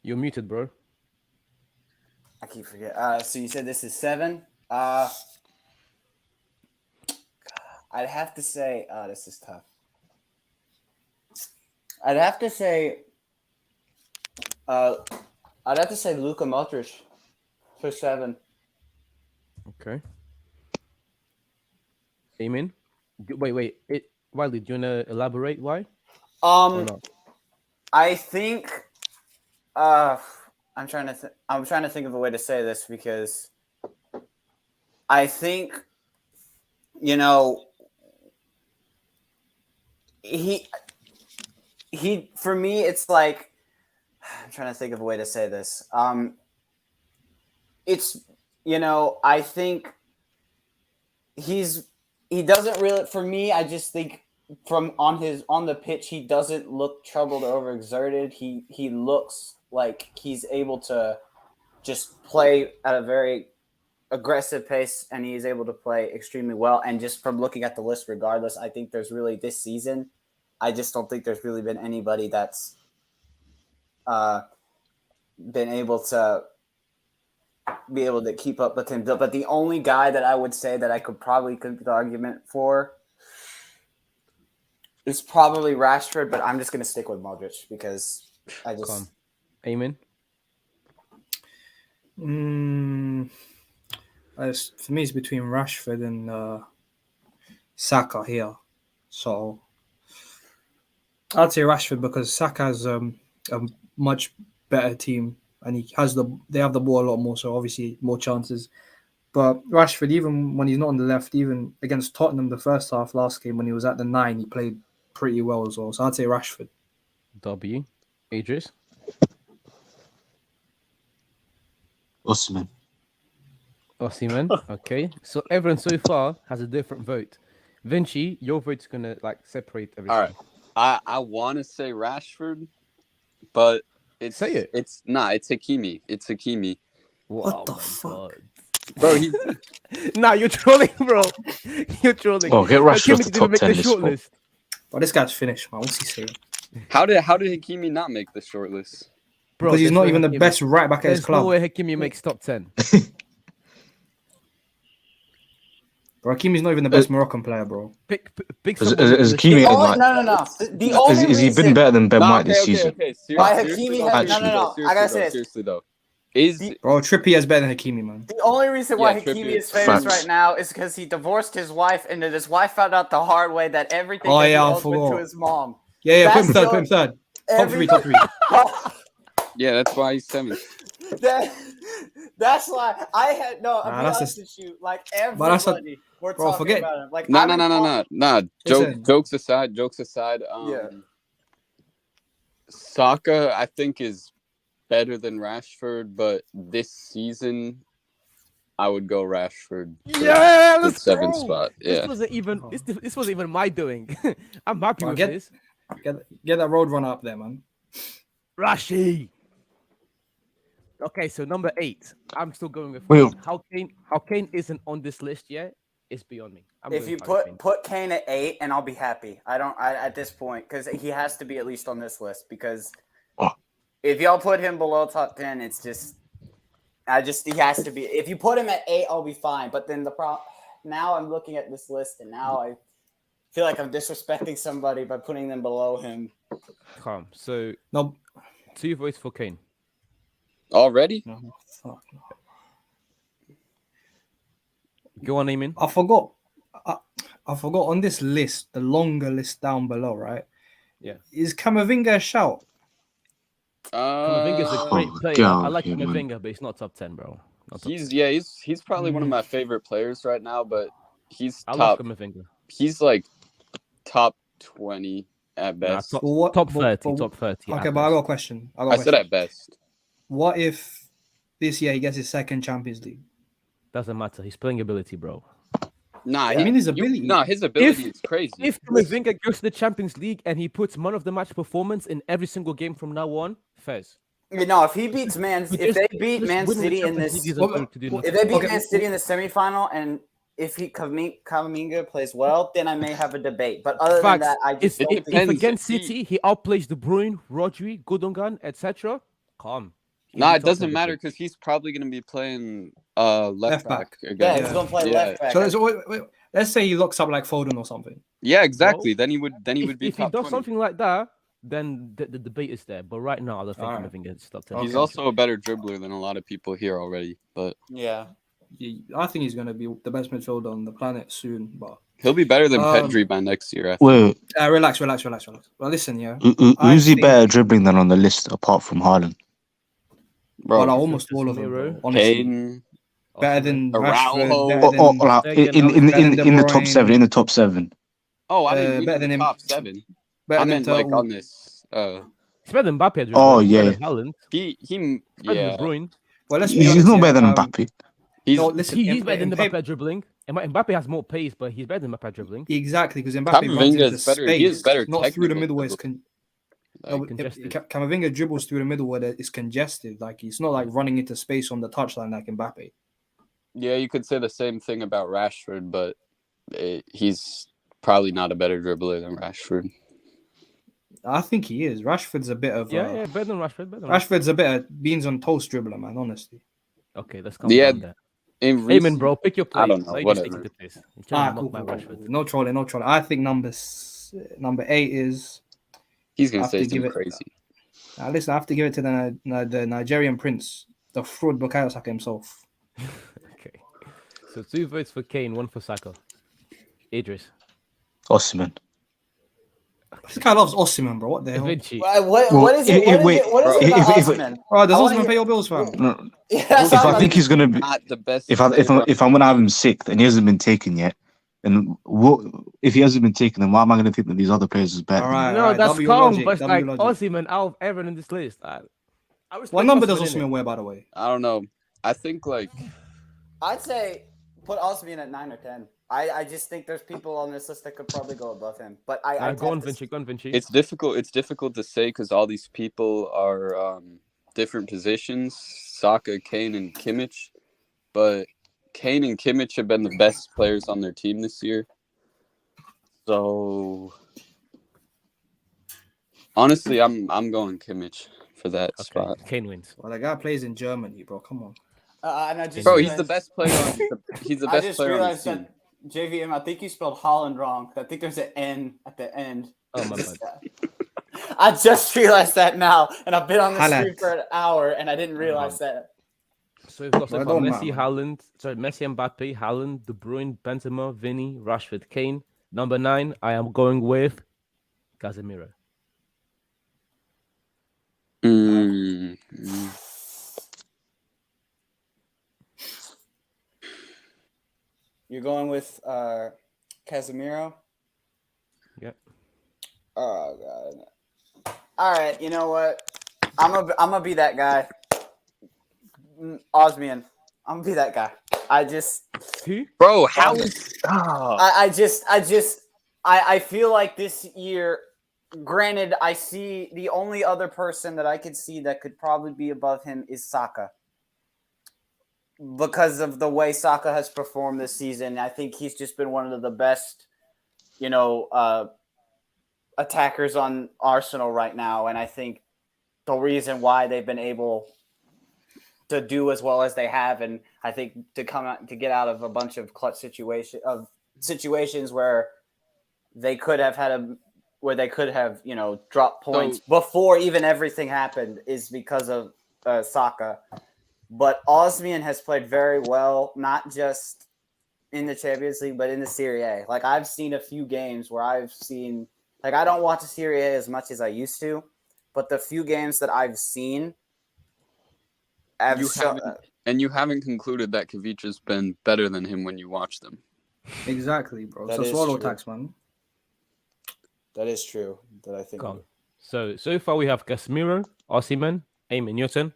You're muted, bro. I keep forgetting. So you said this is 7. I'd have to say, this is tough. I'd have to say Uh, I'd have to say Luka Modric for 7. Okay. Amen. Wait. Wiley, do you wanna elaborate why or Um, not? I think. Uh, I'm trying to. I'm trying to think of a way to say this because I think you know he for me it's like I'm trying to think of a way to say this. It's I think he doesn't really for me. I just think from on the pitch he doesn't look troubled or overexerted. He looks like he's able to just play at a very aggressive pace and he's able to play extremely well. And just from looking at the list, regardless, I think there's really this season. I just don't think there's really been anybody that's been able to be able to keep up with him. But the only guy that I would say that I could probably make the argument for is probably Rashford. But I'm just going to stick with Modric because I just. Calm. Amen. For me, it's between Rashford and Saka here. So I'd say Rashford because Saka has a much better team and they have the ball a lot more, so obviously more chances. But Rashford, even when he's not on the left, even against Tottenham the first half last game when he was at the 9, he played pretty well as well. So I'd say Rashford. W. Idris. Osimhen. Osimhen. Okay. So everyone so far has a different vote. Vinci, your vote's gonna separate everything. All right. I want to say Rashford, but it's Say it. It's Hakimi. It's Hakimi. What the fuck? Bro, he Nah, you're trolling, bro. You're trolling. Oh, get Rashford Hakimi to didn't top make 10 the this short fall. list. But this guy's finished, man. What's he saying? how did Hakimi not make the short list? Bro, Because he's there's not no even the Hakimi. best right back at his There's no club. way Hakimi makes top 10. Bro, Hakimi's not even the best Moroccan player, bro. Pick Is someone in the Hakimi short like? No. The only Has he been reason better than Ben Nah, White this season? Okay. why Seriously, Hakimi though, has Actually. I gotta say this. seriously though, is Bro, Trippier's better than Hakimi, man. The only reason why Yeah, Hakimi Trippier. is famous Facts. right now is because he divorced his wife, and then his wife found out the hard way that everything Oh, that he yeah, I owes went to forgot. his mom. Yeah, That's put him third. Top three. yeah, that's why he's 7th. That's why I had no. Nah, I'll be that's honest a- with you. Like But that's a- everybody, we're bro, talking forget- about him. Like No. Listen. Jokes aside. Yeah. Saka, I think, is better than Rashford, but this season, I would go Rashford. for Yeah, the let's 7th go. spot. This Yeah. wasn't even this wasn't even my doing. I'm happy Well, with get- this. Get that road runner up there, man. Rashi. Okay, so number 8. I'm still going with Wait. Kane. How Kane isn't on this list yet, it's beyond me. I'm If going you Harry Kane. put Kane at 8, and I'll be happy. I at this point because he has to be at least on this list because Oh. if y'all put him below top 10, it's just he has to be. If you put him at 8, I'll be fine. But then now I'm looking at this list, and now I feel like I'm disrespecting somebody by putting them below him. Calm. So No, 2 votes for Kane. Already? no, fuck. Go on, Eamon. I forgot. I forgot on this list, the longer list down below, right? Yeah. Is Camavinga a shout? Camavinga's a great Oh, player. God, I like yeah, man. Camavinga, but he's not top 10, bro. Not top 10. He's probably one of my favorite players right now, but he's I top. love Camavinga. He's like top 20 at Nah, best. top, Well, what- top but- 30. but- Top 30. Okay, at but I best. got a question. I said at best. What if this year he gets his second Champions League? Doesn't matter. He's playing ability, bro. Nah, I mean his ability. his ability is crazy. If Camavinga goes to the Champions League and he puts man of the match performance in every single game from now on, Fez. You know, if he beats if they beat Man City in this, if if they beat Okay. Man City in the semifinal, and if Kamavinga plays well, then I may have a debate. But other than Facts. that, I just If, don't if, think. if against City he outplays De Bruyne, Rodri, Gundogan, etc., calm. Nah, it doesn't matter because he's probably going to be playing left Left back back. again. Yeah, Yeah. he's gonna play Yeah. left back. So wait, let's say he looks up like Foden or something. Yeah, exactly. Then he would be If he top does 20. something like that, then the debate is there. But right now, I don't think Alright. Camavinga is top 10. Okay. He's also a better dribbler than a lot of people here already, but Yeah. I think he's going to be the best midfielder on the planet soon. But he'll be better than Um, Pedri by next year. I think. Wait, relax. Well, listen, yeah. who's he think- better dribbling than on the list apart from Haaland? Bro, Well, almost all of them, Casemiro, bro. Honestly, Kane, better than Rashford, Araujo. better than Like, Second, in the top Bruyne. seven, in the top seven. Oh, I didn't mean better in the than him. top 7. better I than meant like Turtle. on this. He's better than Mbappe. Dribbling. Oh, He's yeah. better than Haaland. He Better yeah. than De Bruyne. Well, let's be He's honest. not better than yeah, Mbappe. He's No, listen. He's better than Mbappe- Mbappe at dribbling. Mbappe has more pace, but he's better than Mbappe at dribbling. Exactly, because Mbappe runs Camavinga into is better. space, He is better not through the technical middle where it's dribble. Congested. Camavinga dribbles through the middle where it's congested. Like it's not like running into space on the touchline like Mbappe. Yeah, you could say the same thing about Rashford, but he's probably not a better dribbler than Rashford. I think he is. Rashford's a bit of Yeah, better than Rashford. Better than Rashford's a bit of beans on toast dribbler, man. Honestly. Okay, let's come Yeah, down there. In Hey, man, recent, bro, pick your play. I don't know, Why you just whatever. taking the piss? You're trying to Cool, mock my Rashford. No trolling, no trolling. I think number 8 is. he's gonna have say to give something it- crazy. Listen, I have to give it to the Nigerian prince, the fraud Bukayo Saka himself. Okay. So 2 votes for Kane, 1 for Saka. Idris. Osimhen. This guy loves Osimhen, bro. What the hell? Vinci. What is it? wait, What is it if- about if- Osimhen? Oh, does I wanna Osimhen hear- pay your bills, fam? No, Yeah, that's if what I I'm think he's gonna be, Not the best. if I'm gonna have him sick and he hasn't been taken yet, then what? If he hasn't been taken, then why am I gonna think that these other players is better? All than him? right, No, that's W calm, logic, but it's W like logic. Osimhen out of everyone in this list. I respect What number does Osimhen in it. Osimhen wear, by the way? I don't know. I think like I'd say put Osimhen at 9 or 10. I just think there's people on this list that could probably go above him. But I Go on, have to- Vinci. Go on, Vinci. it's difficult. It's difficult to say because all these people are different positions. Saka, Kane, and Kimmich, but Kane and Kimmich have been the best players on their team this year. So honestly, I'm going Kimmich for that Okay, spot. Kane wins. Well, the guy plays in Germany, bro. Come on. and I just Bro, realized, he's the best player on. He's the I best just player on his realized team. that JVM. I think you spelled Holland wrong. I think there's an N at the end. Oh, my bad. I just realized that now, and I've been on the Haaland. stream for an hour, and I didn't realize that. So we've got so Well, far don't Messi, matter. Haaland, Messi, Mbappe, Haaland, De Bruyne, Benzema, Vinny, Rashford, Kane. Number 9, I am going with Casemiro. Mm. You're going with Casemiro. Yep. Oh god. All right, you know what? I'm gonna be that guy. Osmian. I'm gonna be that guy. Who? Bro, how is? I feel like this year. Granted, I see the only other person that I could see that could probably be above him is Saka. Because of the way Saka has performed this season, I think he's just been one of the best, attackers on Arsenal right now. And I think the reason why they've been able to do as well as they have, and I think to get out of a bunch of clutch situations where they could have dropped points before even everything happened, is because of Saka. But Osmian has played very well, not just in the Champions League, but in the Serie A. Like, I've seen a few games where I don't watch the Serie A as much as I used to, but the few games that I've seen, You haven't concluded that Kavicha's been better than him when you watch them. Exactly, bro. That So is swallow true. tax, man. That is true. That I think. Come. So far we have Casemiro, Osimhen, Eamon, your turn.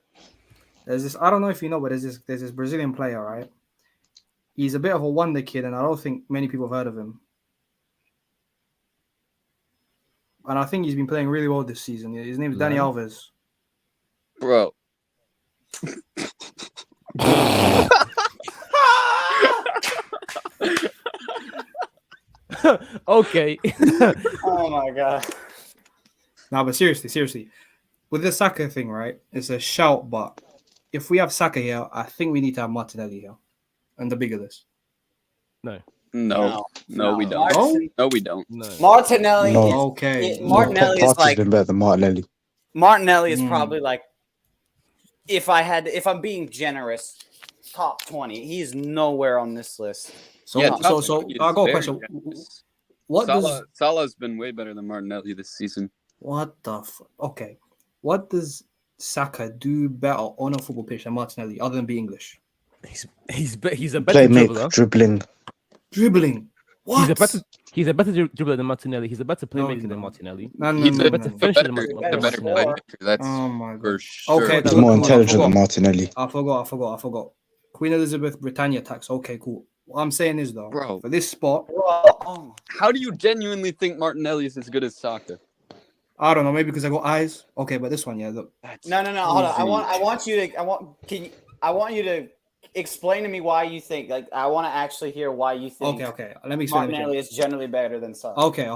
There's this. I don't know if you know, but there's this Brazilian player, right? He's a bit of a wonder kid, and I don't think many people have heard of him. And I think he's been playing really well this season. His name is Dani Alves. Bro, Okay. Oh my god. No, but seriously, with the Saka thing, right? It's a shout, but if we have Saka here, I think we need to have Martinelli here, and the bigger list. No. No, we No. don't. No? No, we don't. No. Martinelli No. is Okay. No, Martinelli is Partey's like been better than Martinelli. Martinelli is Mm. probably like if I'm being generous, top 20. He's nowhere on this list. So, Yeah, so, top so 20 I is got a very question. generous. What does Salah's been way better than Martinelli this season. okay? What does Saka do better on a football pitch than Martinelli, other than be English? He's a better Playmate, dribbler. dribbling. Dribbling. What? He's a better dribbler than Martinelli. He's a better No, playmaker he's than not. Martinelli. No, no, He's no, a no, better no. finisher than better, Better a better score. playmaker. That's Oh my god. for sure. Okay, He's cool, more cool, intelligent I than forgot. Martinelli. I forgot. Queen Elizabeth Britannia tax. Okay, cool. What I'm saying is though, Bro. for this spot, Oh, How do you genuinely think Martinelli is as good as Saka? I don't know, maybe because I got eyes. Okay, but this one, yeah, look. That's no. Hold on. crazy. I want you to explain to me why you think. Like, I want to actually hear why you think Okay. Let me explain. Martinelli is generally better than Saka. Okay.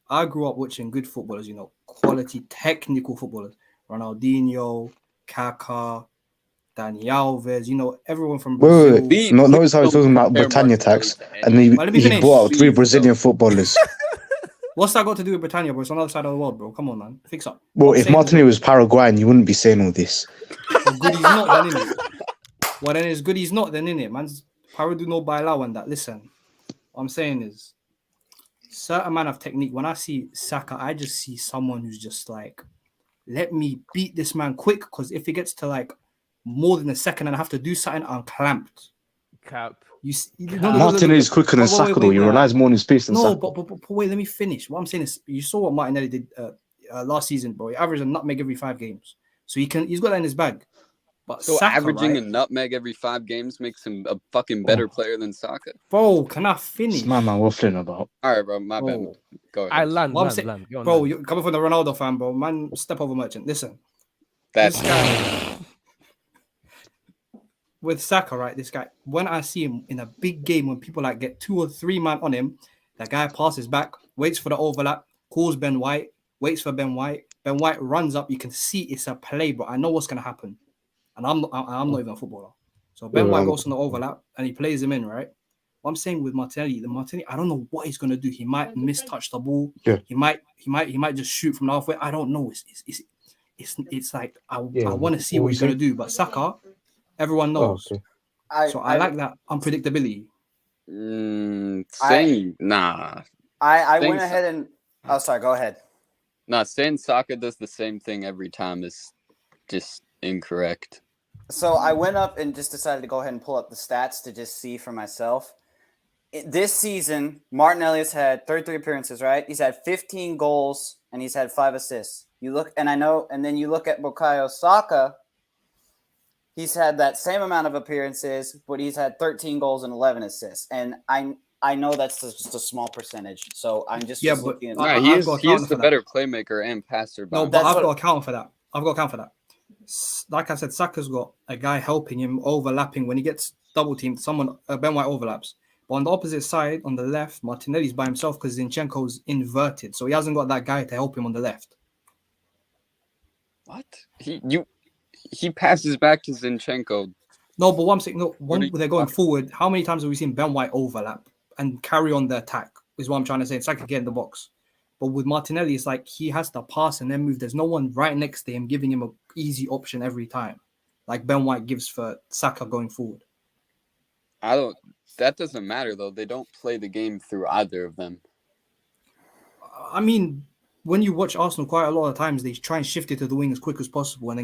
I grew up watching good footballers, quality technical footballers. Ronaldinho, Kaká, Dani Alves, everyone from Brazil. Wait. Notice how he's talking about Britannia tax, and Well, let me he finish. brought out 3 Please, Brazilian footballers. What's that got to do with Britannia, bro? It's on the other side of the world, bro. Come on, man. Fix up. Well, What I'm if saying is, Martinelli was Paraguayan, you wouldn't be saying all this. well, good he's not, then innit? Well, then it's good he's not, then innit? Man's Paradu no bailao and that. Listen, what I'm saying is, certain man of technique. When I see Saka, I just see someone who's just like, let me beat this man quick, because if it gets to like more than a second and I have to do something, I'm clamped. Cap. Martinelli is quicker than Saka, though. He relies more on his pace than No, Saka. but wait, let me finish. What I'm saying is, you saw what Martinelli did last season, bro. He averaged a nutmeg every 5 games, so he's got that in his bag. But So Saka, averaging right? a nutmeg every 5 games makes him a fucking better player than Saka. Bro, can I finish? It's my man waffling about. All right, bro. My bad. Bro, Go ahead. I land. What I'm saying- Go on, bro, land. you're coming from the Ronaldo fan, bro. Man, step over merchant. Listen, That's this guy with Saka, right? This guy, when I see him in a big game, when people like get 2 or 3 man on him, that guy passes back, waits for the overlap, calls Ben White, waits for Ben White. Ben White runs up. You can see it's a play, bro. I know what's gonna happen, and I'm not even a footballer. So Ben White goes on the overlap and he plays him in, right? What I'm saying with Martinelli, I don't know what he's gonna do. He might mistouch the ball. Yeah. He might just shoot from halfway. I don't know. It's like I want to see what he's gonna do. But Saka, everyone knows. So I like that unpredictability. nah. I Saying went ahead and oh, sorry. Go ahead. Nah, saying Saka does the same thing every time is just incorrect. So I went up and just decided to go ahead and pull up the stats to just see for myself. This season, Martinelli has had 33 appearances, right? He's had 15 goals and he's had 5 assists. You look, and then you look at Bukayo Saka. He's had that same amount of appearances, but he's had 13 goals and 11 assists. And I know that's just a small percentage. So I'm just looking at. Nah, he is the better playmaker and passer. No, by but That's I've what- got to account for that. Like I said, Saka's got a guy helping him, overlapping when he gets double teamed. Someone Ben White overlaps, but on the opposite side, on the left, Martinelli's by himself because Zinchenko's inverted, so he hasn't got that guy to help him on the left. What? He passes back to Zinchenko. No, but what I'm saying, when do you- they're going forward, how many times have we seen Ben White overlap and carry on the attack? Is what I'm trying to say. Saka get in the box. But with Martinelli, it's like he has to pass and then move. There's no one right next to him giving him an easy option every time, like Ben White gives for Saka going forward. That doesn't matter though. They don't play the game through either of them. I mean, when you watch Arsenal, quite a lot of times they try and shift it to the wing as quick as possible, and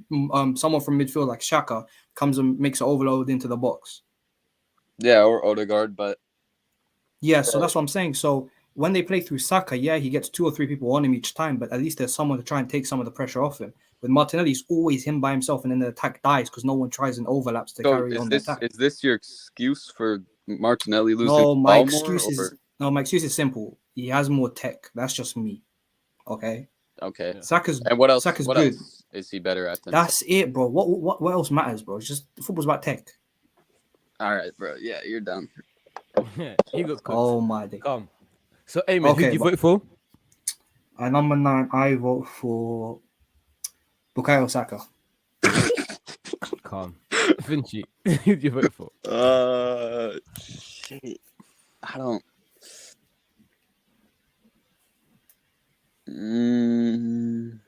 then someone from midfield like Xhaka comes and makes an overload into the box. Yeah, or Odegaard, but Yeah, so that's what I'm saying. So when they play through Saka, yeah, he gets 2 or 3 people on him each time, but at least there's someone to try and take some of the pressure off him. With Martinelli, it's always him by himself, and then the attack dies because no one tries and overlaps to so carry on the attack. is this your excuse for Martinelli losing? No, my ball excuse more, is my excuse is simple. He has more tech. That's just me. Okay. okay. Saka's And what else? Saka's What good. else is he better at than? That's it, bro. What else matters, bro? It's just football's about tech. All right, bro. Yeah, you're done. He got cooked. Oh my day. Come. So, Eamon, who Okay, do you but- vote for? At number 9, I vote for Bukayo Saka. Calm. Vinci, who do you vote for? Shit. I don't. Mm,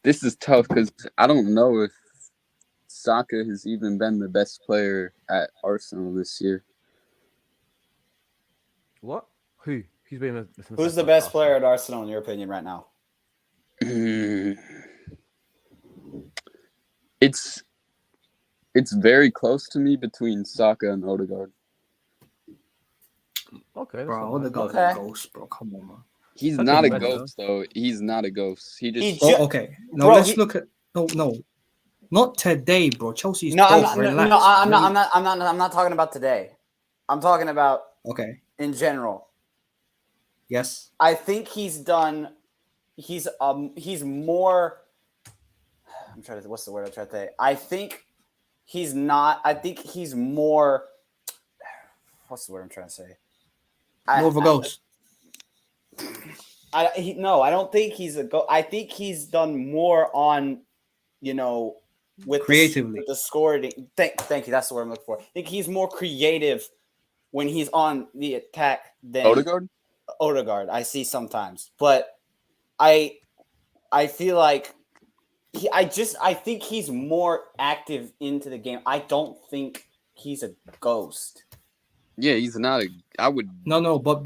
this is tough because I don't know if Saka has even been the best player at Arsenal this year. What? Who? Who's been Who's the best player at Arsenal in your opinion right now? Mm, it's very close to me between Saka and Odegaard. Okay, that's Bro, not what the bad. god Okay. ghost, bro. Come on, man. He's Saka's not a better, ghost though. He's not a ghost. He He just ju- Oh, okay. No, Bro, let's he- look at no. Not today, bro. Chelsea's No, I'm 12th. not. Relax. No, I'm not. Really- I'm not talking about today. I'm talking about Okay. in general. Yes. I think he's done. He's more. I'm trying to. What's the word I'm trying to say? I think he's not. I think he's more. What's the word I'm trying to say? More of a ghost. No, I don't think he's a go. I think he's done more on, with Creatively. with the scoring. Thank you. That's the word I'm looking for. I think he's more creative when he's on the attack than Odegaard. I see sometimes, but I feel like I think he's more active into the game. I don't think he's a ghost. Yeah, he's not a. I would. No, but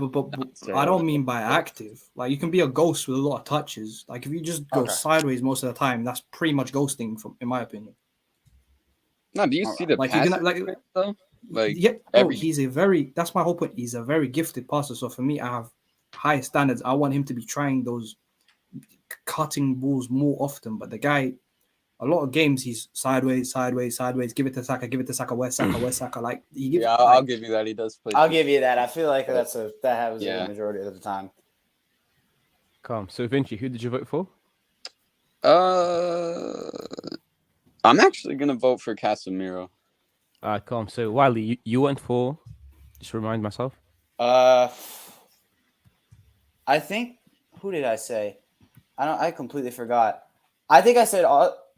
say I don't Odegaard. mean by active. Like you can be a ghost with a lot of touches. Like if you just go Okay. sideways most of the time, that's pretty much ghosting, in my opinion. No, do you see the Like you're passing gonna like though? Like yeah. Oh, every. he's a very. That's my whole point. He's a very gifted passer. So for me, I have high standards. I want him to be trying those cutting balls more often. But the guy, a lot of games, he's sideways. Give it to Saka. Where's Saka? Like he gives. Yeah, I'll give you that. He does play. I'll give you that. I feel like that happens Yeah. the majority of the time. Calm. So Vinci, who did you vote for? I'm actually gonna vote for Casemiro. Calm. So Wiley, you went for. Just remind myself. I think who did I say? I completely forgot. I think I said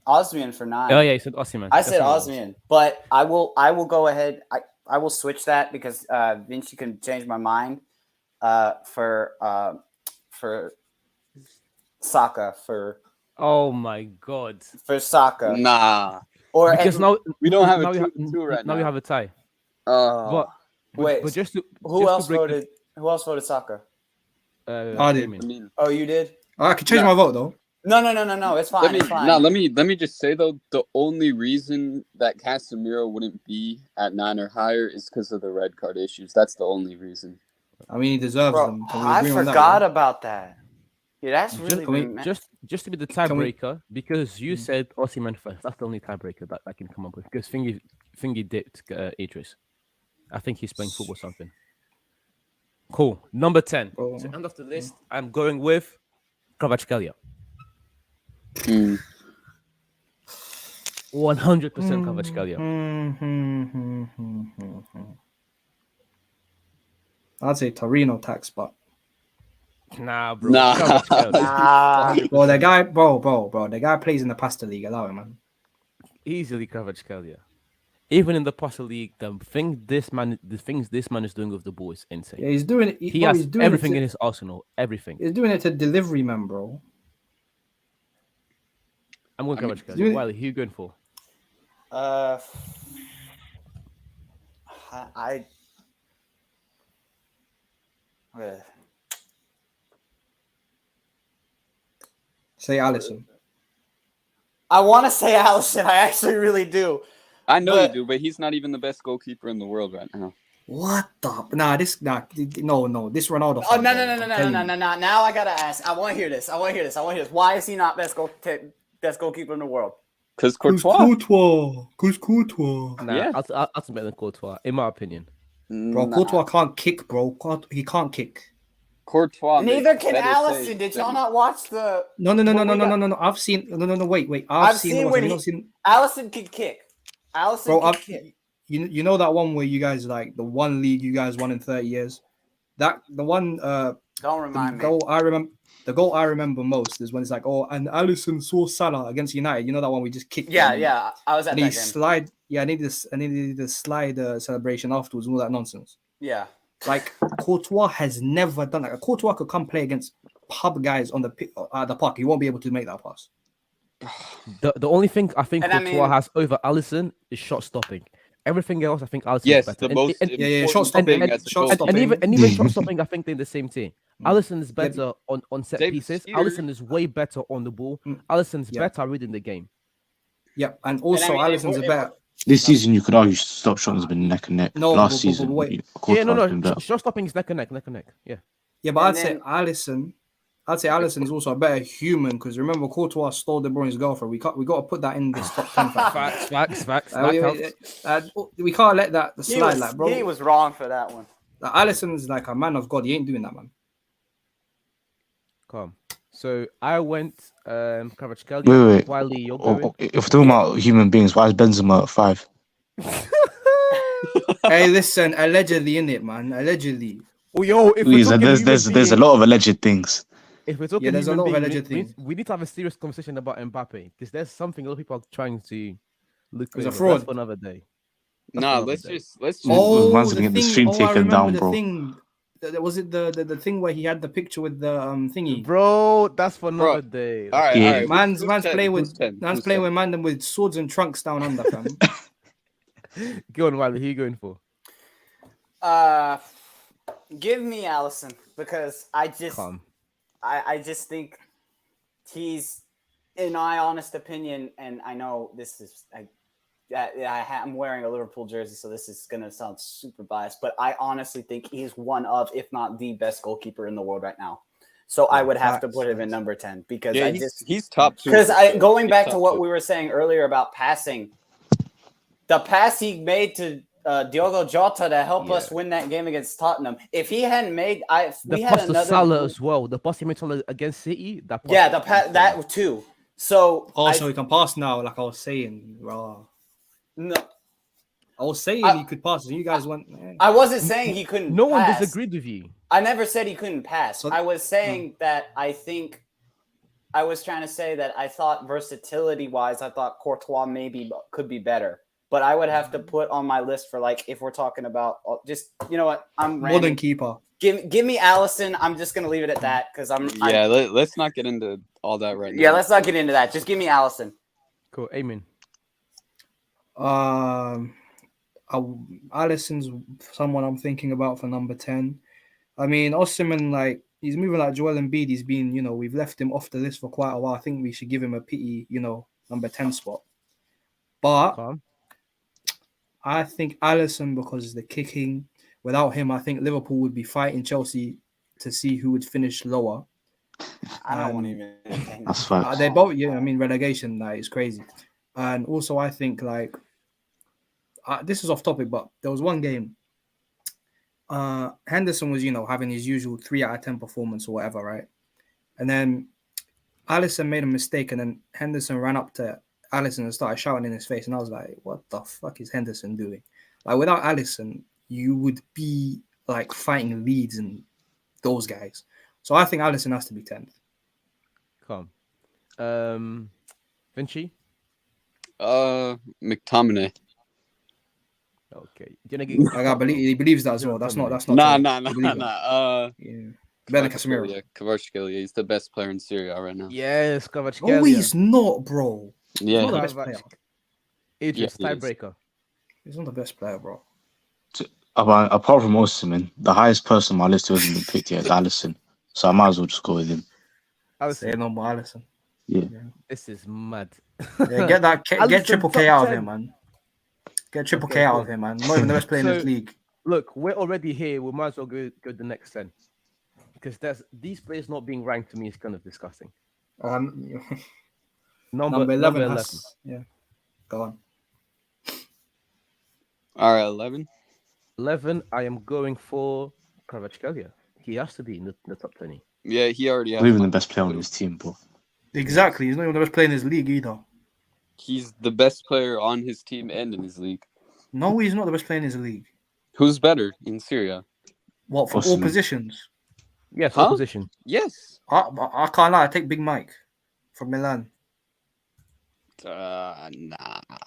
Osmian for 9. Oh yeah, you said Osimhen. I said That's what it was. Osmian, but I will go ahead. I will switch that because Vinci can change my mind for Saka for Oh my god. Saka Nah, or Because now we don't have a now we 2-2 right now now. we have a tie. Oh, Wait, just to who just else to break voted? Who else voted Saka? I did. Eamon. I mean, Oh, you did? I can change No. my vote though. No. It's fine. It's fine. let me just say though, the only reason that Casemiro wouldn't be at 9 or higher is because of the red card issues. That's the only reason. I mean, he deserves Bro, them. Can we I agree on that, forgot bro? about that. Yeah, that's really Just to be the Can we- tiebreaker, because you said Osimhen first. That's the only tiebreaker that I can come up with. Because Thingy dipped Idris. I think he's playing football or something. Cool. Number 10. Oh. So end of the list, I'm going with Kvaratskhelia. Hmm. 100% Kvaratskhelia. I'd say Torino tax, but Nah, bro. Nah. Kvaratskhelia. Ah, bro, the guy, bro, the guy plays in the Pasta League. Allow him, man. Easily Kvaratskhelia. Even in the Pasta League, the things this man is doing with the ball is insane. Yeah, he's doing it. He Bro, has he's doing everything it in to, his arsenal. Everything. He's doing it to delivery, man, bro. I'm going I mean, Kvaratskhelia. doing it- Wiley, who you going for? I Say Allison. want to say Allison. I actually really do. I know But- you do, but he's not even the best goalkeeper in the world right now. What the? Nah, no. This Ronaldo. Oh fan, no. bro, I'm telling you. Now I gotta ask. I want to hear this. Why is he not best goalkeeper in the world? Because Courtois. Courtois. Nah, Yeah. I'll better than Courtois, in my opinion. Bro, Nah. Courtois can't kick, bro. He can't kick. Courtois. Neither makes can better Allison. saves Did y'all than- not watch the? No. What we got- No. I've seen. No. Wait. I've I've seen. seen the when one. You he- not seen. Allison could kick. Allison Bro, could kick. You know that one where you guys like the one league you guys won in 30 years. The one Don't The remind me. goal I remember most is when it's like, oh, and Alisson saw Salah against United. You know that one we just kicked. Yeah, him? yeah. I was at And that he game. slide. Yeah, I needed the slide celebration afterwards. And all that nonsense. Yeah. Like Courtois has never done that. Courtois could come play against pub guys on the park. He won't be able to make that pass. The only thing I think And I Courtois mean- has over Allison is shot stopping. Everything else, I think Allison Yes, is better. the most yeah, important shot stopping, thing as a shot goalkeeper. stopping. And even shot stopping, I think they're the same team. Mm. Allison is Yeah, better on set David pieces. Skeeter- Allison is way better on the ball. Mm. Allison's Yeah. better reading the game. Yeah, and also mean, Alisson's a it- better. This season, you could argue stop shot has been neck and neck. No, Last but season, wait. Yeah, Courtois no, has been no. better. Shot stopping is neck and neck. Yeah. Yeah, but And I'd say then- Alisson. I'd say Alisson's also a better human because remember Courtois stole De Bruyne's girlfriend. We got to put that in this top 10 fact. Facts. We can't let that He slide, was, like bro. he was wrong for that one. Like, Alisson's like a man of God. He ain't doing that, man. Calm. So I went Kvaratskhelia. Wait. Wiley, you're going. If we're talking about human beings, why is Benzema at 5? Hey, listen, allegedly in it, man. Allegedly. Oh, yo, if we're Please, talking there's human there's a being- lot of alleged things. If we're talking Yeah, there's a human lot of being, alleged we things. need to have a serious conversation about Mbappe because there's something a lot of people are trying to look He's a over. fraud. That's for another day. That's Nah, another let's day. just Oh, man's the gonna get the thing. stream I taken remember down, the bro. thing. Was it the thing where he had the picture with the thingy? Bro, that's for Bro, another day. all right, Yeah. all right. Man's Who's 10? playing Who's with 10? man's Who's playing 10? with man them with swords and trunks down under, fam. Go on, Wiley. Who are you going for? Give me Allison because I Calm. just think he's, in my honest opinion, and I know this is I'm wearing a Liverpool jersey, so this is gonna sound super biased, but I honestly think he's one of, if not the best goalkeeper in the world right now. So I would have to Facts, put him in facts. number 10 because Yeah, I he's, just he's top 2. because for sure. going He's back to top what 2. we were saying earlier about passing, the pass he made to Diogo Jota to help us win that game against Tottenham. If he hadn't made, The we had pass to another. Salah as well. The pass he made to Salah against City. That pass Yeah, was that too. So Also, he can pass now, like I was saying. Bro. no, I was saying I- he could pass. And you guys went. I wasn't saying he couldn't. No one pass. disagreed with you. I never said he couldn't pass. So- I was saying that I think I was trying to say that I thought versatility wise, I thought Courtois maybe could be better. But I would have to put on my list for like if we're talking about just you know what I'm Modern ranting. keeper. Give me Allison. I'm just gonna leave it at that because Yeah, let's not get into all that right now. yeah. Let's not get into that. Just give me Allison. Cool. Amen. Alisson's someone I'm thinking about for number 10. I mean, Osimhen, like he's moving like Joel Embiid. He's been, we've left him off the list for quite a while. I think we should give him a pity, number 10 spot. But Calm. I think Alisson because the kicking. Without him, I think Liverpool would be fighting Chelsea to see who would finish lower. I don't want to even. entertain That's that. facts. They both, relegation is crazy. And also, I think this is off topic, but there was one game. Henderson was, having his usual 3 out of 10 performance or whatever, right? And then Alisson made a mistake, and then Henderson ran up to Alisson and started shouting in his face, and I was like, "What the fuck is Henderson doing?" Like without Alisson, you would be like fighting Leeds and those guys. So I think Alisson has to be 10th. Calm. Vinci. McTominay. Okay. He believes that as well. That's not Nah. true. I believe that. Yeah. Better than Casemiro. Kvaratskhelia. He's the best player in Syria right now. Yes, Kvaratskhelia. No, he's not, bro. Yeah, He's not the he- best player. Idris, Yeah, he is. tiebreaker. He's not the best player, bro. Apart from Osimhen, the highest person on my list who hasn't been picked yet is Alisson. So I might as well just go with him. Say no more Alisson. This is mad. Yeah, get Alisson Triple K top out of 10. him, man. Get Triple Okay, K out cool. of him, man. Not even the best player in this So- league. Look, we're already here. We might as well go the next 10. Because these players not being ranked to me is kind of disgusting. Number 11 has... Yeah. Go on. All right, 11. 11, I am going for Kvaratskhelia. He has to be in the top 20. Yeah, he already has. Not even the best player on his team, bro. Exactly. He's not even the best player in his league either. He's the best player on his team and in his league. No, he's not the best player in his league. Who's better in Syria? What, for all Osimhen. positions? Yes, Huh? opposition. Yes. I can't lie. I take Big Mike from Milan. Nah.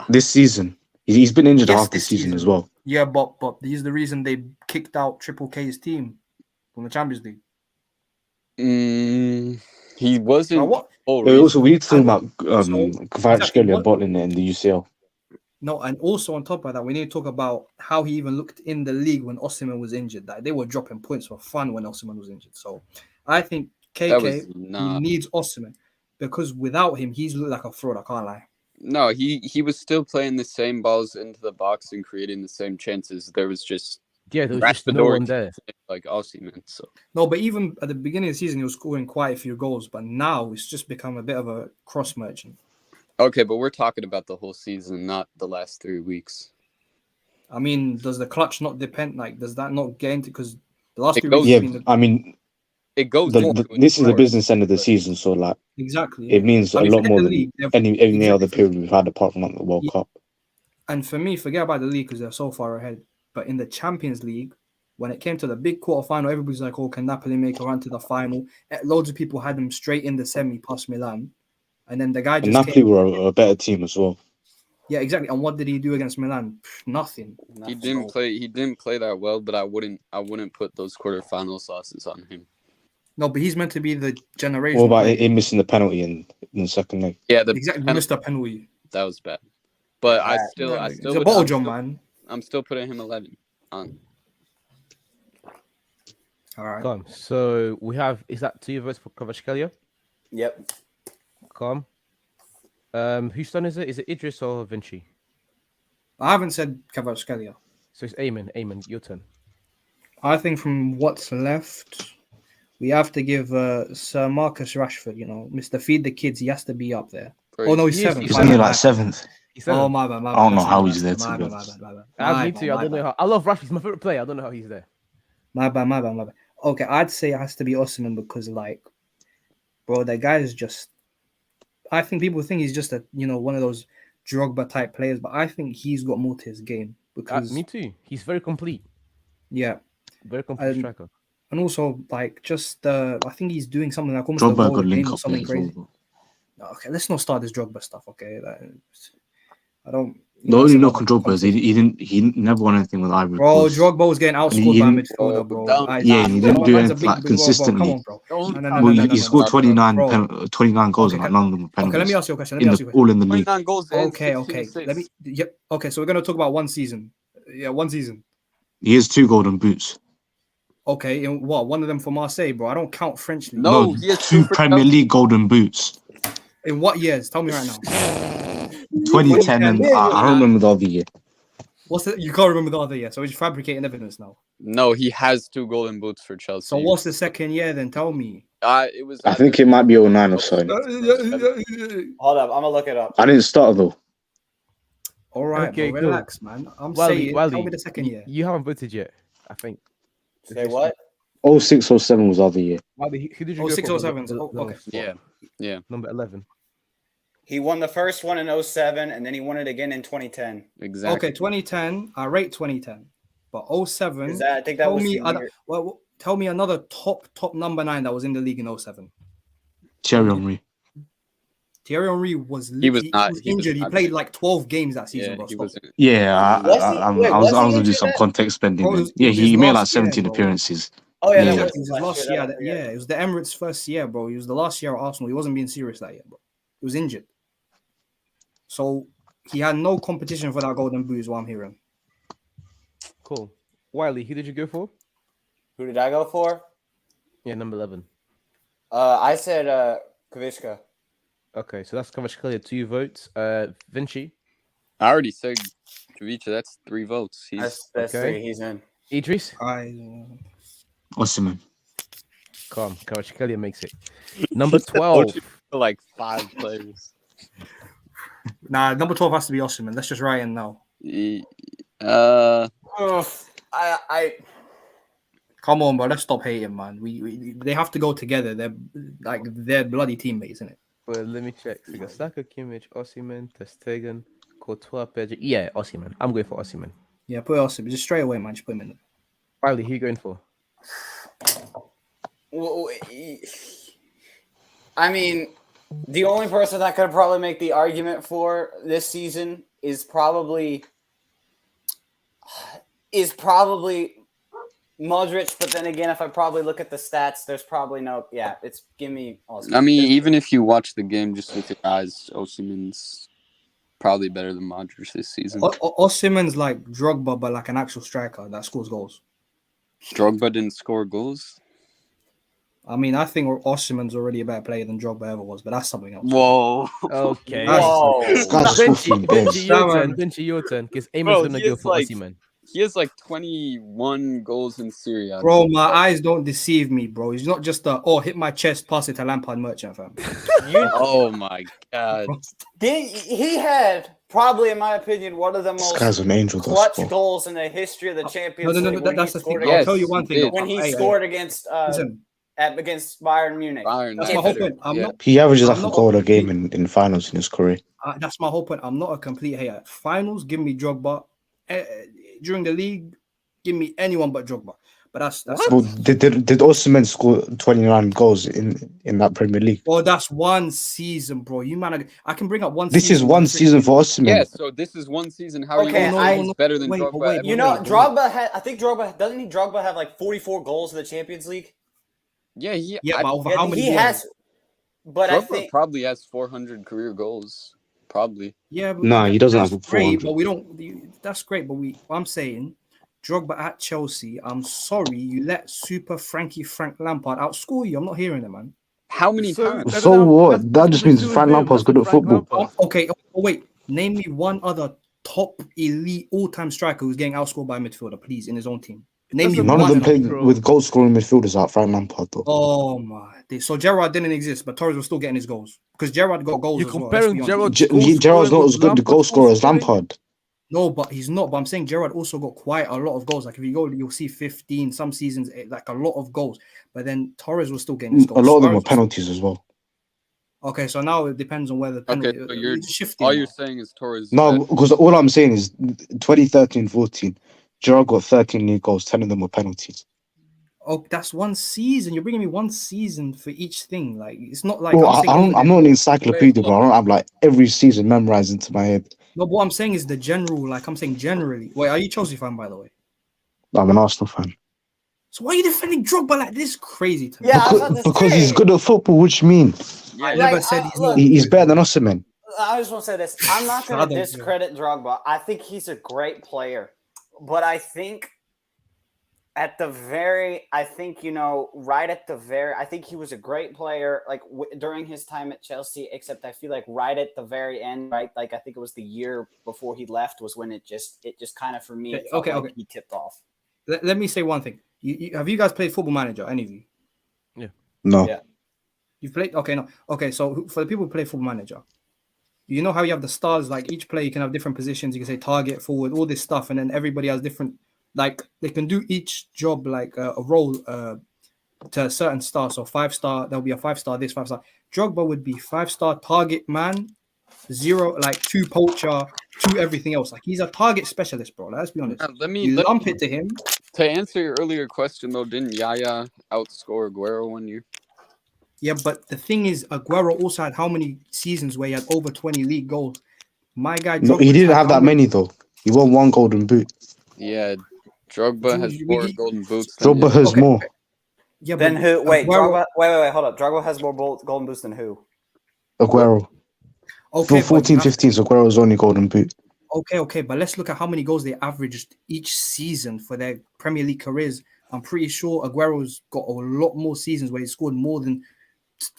This season, he's been injured half the this season as well. Yeah, but he's the reason they kicked out Triple K's team from the Champions League. He wasn't. Now what? Oh, Also, we need to talk And about so- Kvaratskhelia what- bottling it in the UCL. No, and also on top of that, we need to talk about how he even looked in the league when Osimhen was injured. Like they were dropping points for fun when Osimhen was injured. So I think That was KK not. he needs Osimhen because without him, he's looked like a fraud. I can't lie. No, he was still playing the same balls into the box and creating the same chances. There was just Yeah, there was just no one there. like Osimhen. So No, but even at the beginning of the season, he was scoring quite a few goals. But now it's just become a bit of a cross merchant. okay, but we're talking about the whole season, not the last 3 weeks. I mean, does the clutch not depend? Like, does that not get into? Because the last It 3 goes- weeks, Yeah, have been I mean, It goes. into it this is the more. business end of the season, so like exactly. it means I mean, a lot forget more the than league, they've- any other exactly. period we've had apart from like, the World Yeah. Cup. And for me, forget about the league because they're so far ahead. But in the Champions League, when it came to the big quarterfinal, everybody's like, "Oh, can Napoli make a run to the final?" Loads of people had them straight in the semi past Milan, and then the guy And just Napoli came. were a better team as well. Yeah, exactly. And what did he do against Milan? Nothing. He didn't play. He didn't play that well, but I wouldn't put those quarterfinals losses on him. No, but he's meant to be the generational. What about player. him missing the penalty in the second leg? Yeah, the Exactly, penalty, missed a penalty. that was bad. But I That- still He's a would- bottle I'm jump, still- man. I'm still putting him 11 on. All right. Calm. So we have, is that 2 votes for Kvaratskhelia? Yep. Calm. Whose turn is it? Is it Idris or Vinci? I haven't said Kvaratskhelia. So it's Eamon, your turn. I think from what's left, we have to give Sir Marcus Rashford, Mr. Feed the Kids, he has to be up there. Oh, no, he's He is- seventh. he's He's My only bad, like my seventh. He said Oh, it. my bad, my I bad. don't know That's how my he's bad, there, my to be bad, honest. my bad. Me My too. bad, I my don't know bad. how. I love Rashford. He's my favorite player. I don't know how he's there. My bad. Okay, I'd say it has to be Osimhen because, like, bro, that guy is just. I think people think he's just one of those Drogba type players, but I think he's got more to his game because, Me too. He's very complete. yeah, Very complete And- striker. and also like just I think he's doing something like almost a Drogba goal got a link game or up there something as well. crazy. Okay, let's not start this Drogba stuff. Okay, I don't. The that's only another knock on Drogba is he never won anything with Ivory Bro, Coast. Drogba was getting And outscored he by a didn't- midfielder, bro. Don't- Yeah, and he didn't do Man's a anything big like bro, consistently. Come on, bro. Don't No, Well, no, he scored no, 29, bro. 29 goals, Okay, and like can- none of them were Okay, let me penalties. ask you a question. Let me ask you a question. All in the league. 29 goals and Okay, 16 okay. assists. Yep. Okay, so we're gonna talk about one season. Yeah, one season. He has 2 golden boots. Okay, and what? One of them for Marseille, bro. I don't count French league. No, No, he has 2 2 for Premier Chelsea. League golden boots. In what years? Tell me right now. 2010 and I don't remember the other year. What's the? You can't remember the other year, so he's fabricating evidence now. No, he has 2 golden boots for Chelsea. So what's the second year then? Tell me. It was. I think it might be 09 or so. Hold up, I'm gonna look it up. I didn't start though. All right, Okay, bro, cool. relax, man. I'm saying, tell me the second year. You haven't voted yet. I think. Say what? 06 or 07 was the other year. Wally, who did you Oh, go 6 for or the- 7. the- Oh, the okay. spot? Yeah. Number 11. He won the first one in 07, and then he won it again in 2010. Exactly. Okay, 2010. I rate 2010, but 07. Is that? I think that Tell was me, the year. tell me another top number 9 that was in the league in 07. Thierry Henry. Thierry Henry was He was not- he was injured. He not played good. like 12 games that season, Yeah, bro. he Stop. wasn't. Yeah, Was he? I Wait, was was he gonna do injured some then? context spending. Bro, it Then. was- Yeah, it was he his made like last year, 17 bro. appearances. Oh yeah, Yeah. that Yeah, was it was his last last year. year. That- Yeah, it was the Emirates' first year, bro. It was the last year at Arsenal. He wasn't being serious that year, bro. He was injured. So he had no competition for that golden boot, is what I'm hearing. Cool. Wiley, who did you go for? Who did I go for? Yeah, number 11. I said Kavishka. Okay, so that's Kvaratskhelia, 2 votes. Vinci, I already said Javicha. That's 3 votes. That's okay. 3. He's in. Idris, Osimhen. calm. Kvaratskhelia makes it. Number 12. Like 5 players. Nah, number 12 has to be Osimhen. Let's just write in now. Ugh, I Come on, bro. Let's stop hating, man. They have to go together. They're bloody teammates, isn't it? Well, let me check. So we got Saka, Kimmich, Osimhen, Ter Stegen, Courtois, Pedri. Yeah, Osimhen. I'm going for Osimhen. Yeah, put Osimhen. Just straight away, man. Just put him in there. Wiley, who you going for? Well, I mean, the only person that could probably make the argument for this season is probably Modric. But then again, if I probably look at the stats, there's probably no. Yeah, it's give me. Osimhen. I mean, even if you watch the game just with your eyes, Osimhen's probably better than Modric this season. Osimhen's like Drogba, but like an actual striker that scores goals. Drogba didn't score goals. I mean, I think Osimhen's already a better player than Drogba ever was, but that's something else. Whoa. Okay. Whoa. This guy's scored Benji, 3 goals. Benji, your turn, because Eamon's Bro, gonna he go is for like- Osimhen. He has like 21 goals in Serie A. Bro, my eyes don't deceive me, bro. He's not just hit my chest, pass it to Lampard merchant, fam. Oh my god. He had probably, in my opinion, one of the This most guy's an angel. clutch Though. goals in the history of the Champions League. No, when that's he the thing. scored I'll Yes, tell you one he thing. did. though. when he Hey, scored against listen, against Bayern Munich. Bayern, that's yeah. my whole point. I'm Yeah. not. He averages I'm like a not goal a complete- game in finals in his career. That's my whole point. I'm not a complete hater. Finals, give me Drogba. During the league, give me anyone but Drogba. But that's Well, did Osimhen score 29 goals in that Premier League? well, that's one season, bro. You man, I can bring up one. This is season one with season for Osimhen. Yeah, so this is one season. How are Okay, you no, saying no, he's no, better than wait, Drogba? wait, ever? You know, wait. Drogba had. I think Drogba have like 44 goals in the Champions League. Yeah, Yeah, but over Yeah, how many he years? has. But I Drogba think probably has 400 career goals. Probably. Yeah, but Nah, he doesn't that's have great, 400. but we don't. That's great, but I'm saying, Drogba at Chelsea. I'm sorry, you let Super Frank Lampard outscore you. I'm not hearing it, man. How many So- times? So That's- what? that's That just nothing means to do Frank with him. Lampard's That's good at with Frank football. Lampard. Okay, wait. Name me one other top elite all-time striker who's getting outscored by a midfielder, please, in his own team. Name me Doesn't None of one. them matter, played bro. with goal scoring midfielders like Frank Lampard, though. Oh my! So Gerrard didn't exist, but Torres was still getting his goals because Gerrard got goals You're as well. comparing let's be honest. Gerrard's Gerrard's not as good the goal scorer as Lampard. No, but he's not. But I'm saying Gerrard also got quite a lot of goals. Like if you go, you'll see 15. Some seasons, like a lot of goals. But then Torres was still getting his A goals. lot of them were Suarez was- penalties as well. Okay, so now it depends on where the penalty. Okay, so you're it's shifting. all now. you're saying is Torres. is No, better. because all I'm saying is 2013-14, Gerrard got 13 league goals, 10 of them were penalties. Oh, that's one season. You're bringing me one season for each thing. Like it's not like Well, I'm saying. I'm not an encyclopedia, Wait, but I don't have like every season memorized into my head. No, but what I'm saying is the general. Like I'm saying generally. Wait, are you Chelsea fan by the way? I'm an Arsenal fan. So why are you defending Drogba like this? Crazy to me. Yeah, I was about to Because he's say. good at football, which mean Yeah, I Like, never said he's look, not. he's better than Osimhen. I just want to say this. I'm not going Shut to up, discredit Drogba. I think he's a great player, but I think right at the very, I think he was a great player like during his time at Chelsea, except I feel like right at the very end, right? Like I think it was the year before he left was when it just kind of for me, it felt like he tipped off. Let me say one thing. Have you guys played Football Manager? Any of you? No. Yeah. You've played? Okay, no. Okay, so for the people who play Football Manager, you know how you have the stars, like each player you can have different positions. You can say target, forward, all this stuff, and then everybody has different, like they can do each job like a role to a certain star. So 5-star, there'll be a 5-star, this 5-star. Drogba would be 5-star target man, 0, like 2 poacher, 2 everything else. Like he's a target specialist, bro. Let's be honest. Let me You lump it to him. to answer your earlier question though. Didn't Yaya outscore Aguero one year? Yeah, but the thing is, Aguero also had how many seasons where he had over 20 league goals? My guy, No, Drogba he didn't had have how that many though. He won 1 golden boot. Yeah, Drogba has Dude, 4 golden boots. than Drogba him. has more. Yeah, Then but who? Wait, Aguero- Drogba. Hold up. Drogba has more golden boots than who? Aguero. Okay, For but you have 14-15, so Aguero's only golden boot. okay, but let's look at how many goals they averaged each season for their Premier League careers. I'm pretty sure Aguero's got a lot more seasons where he scored more than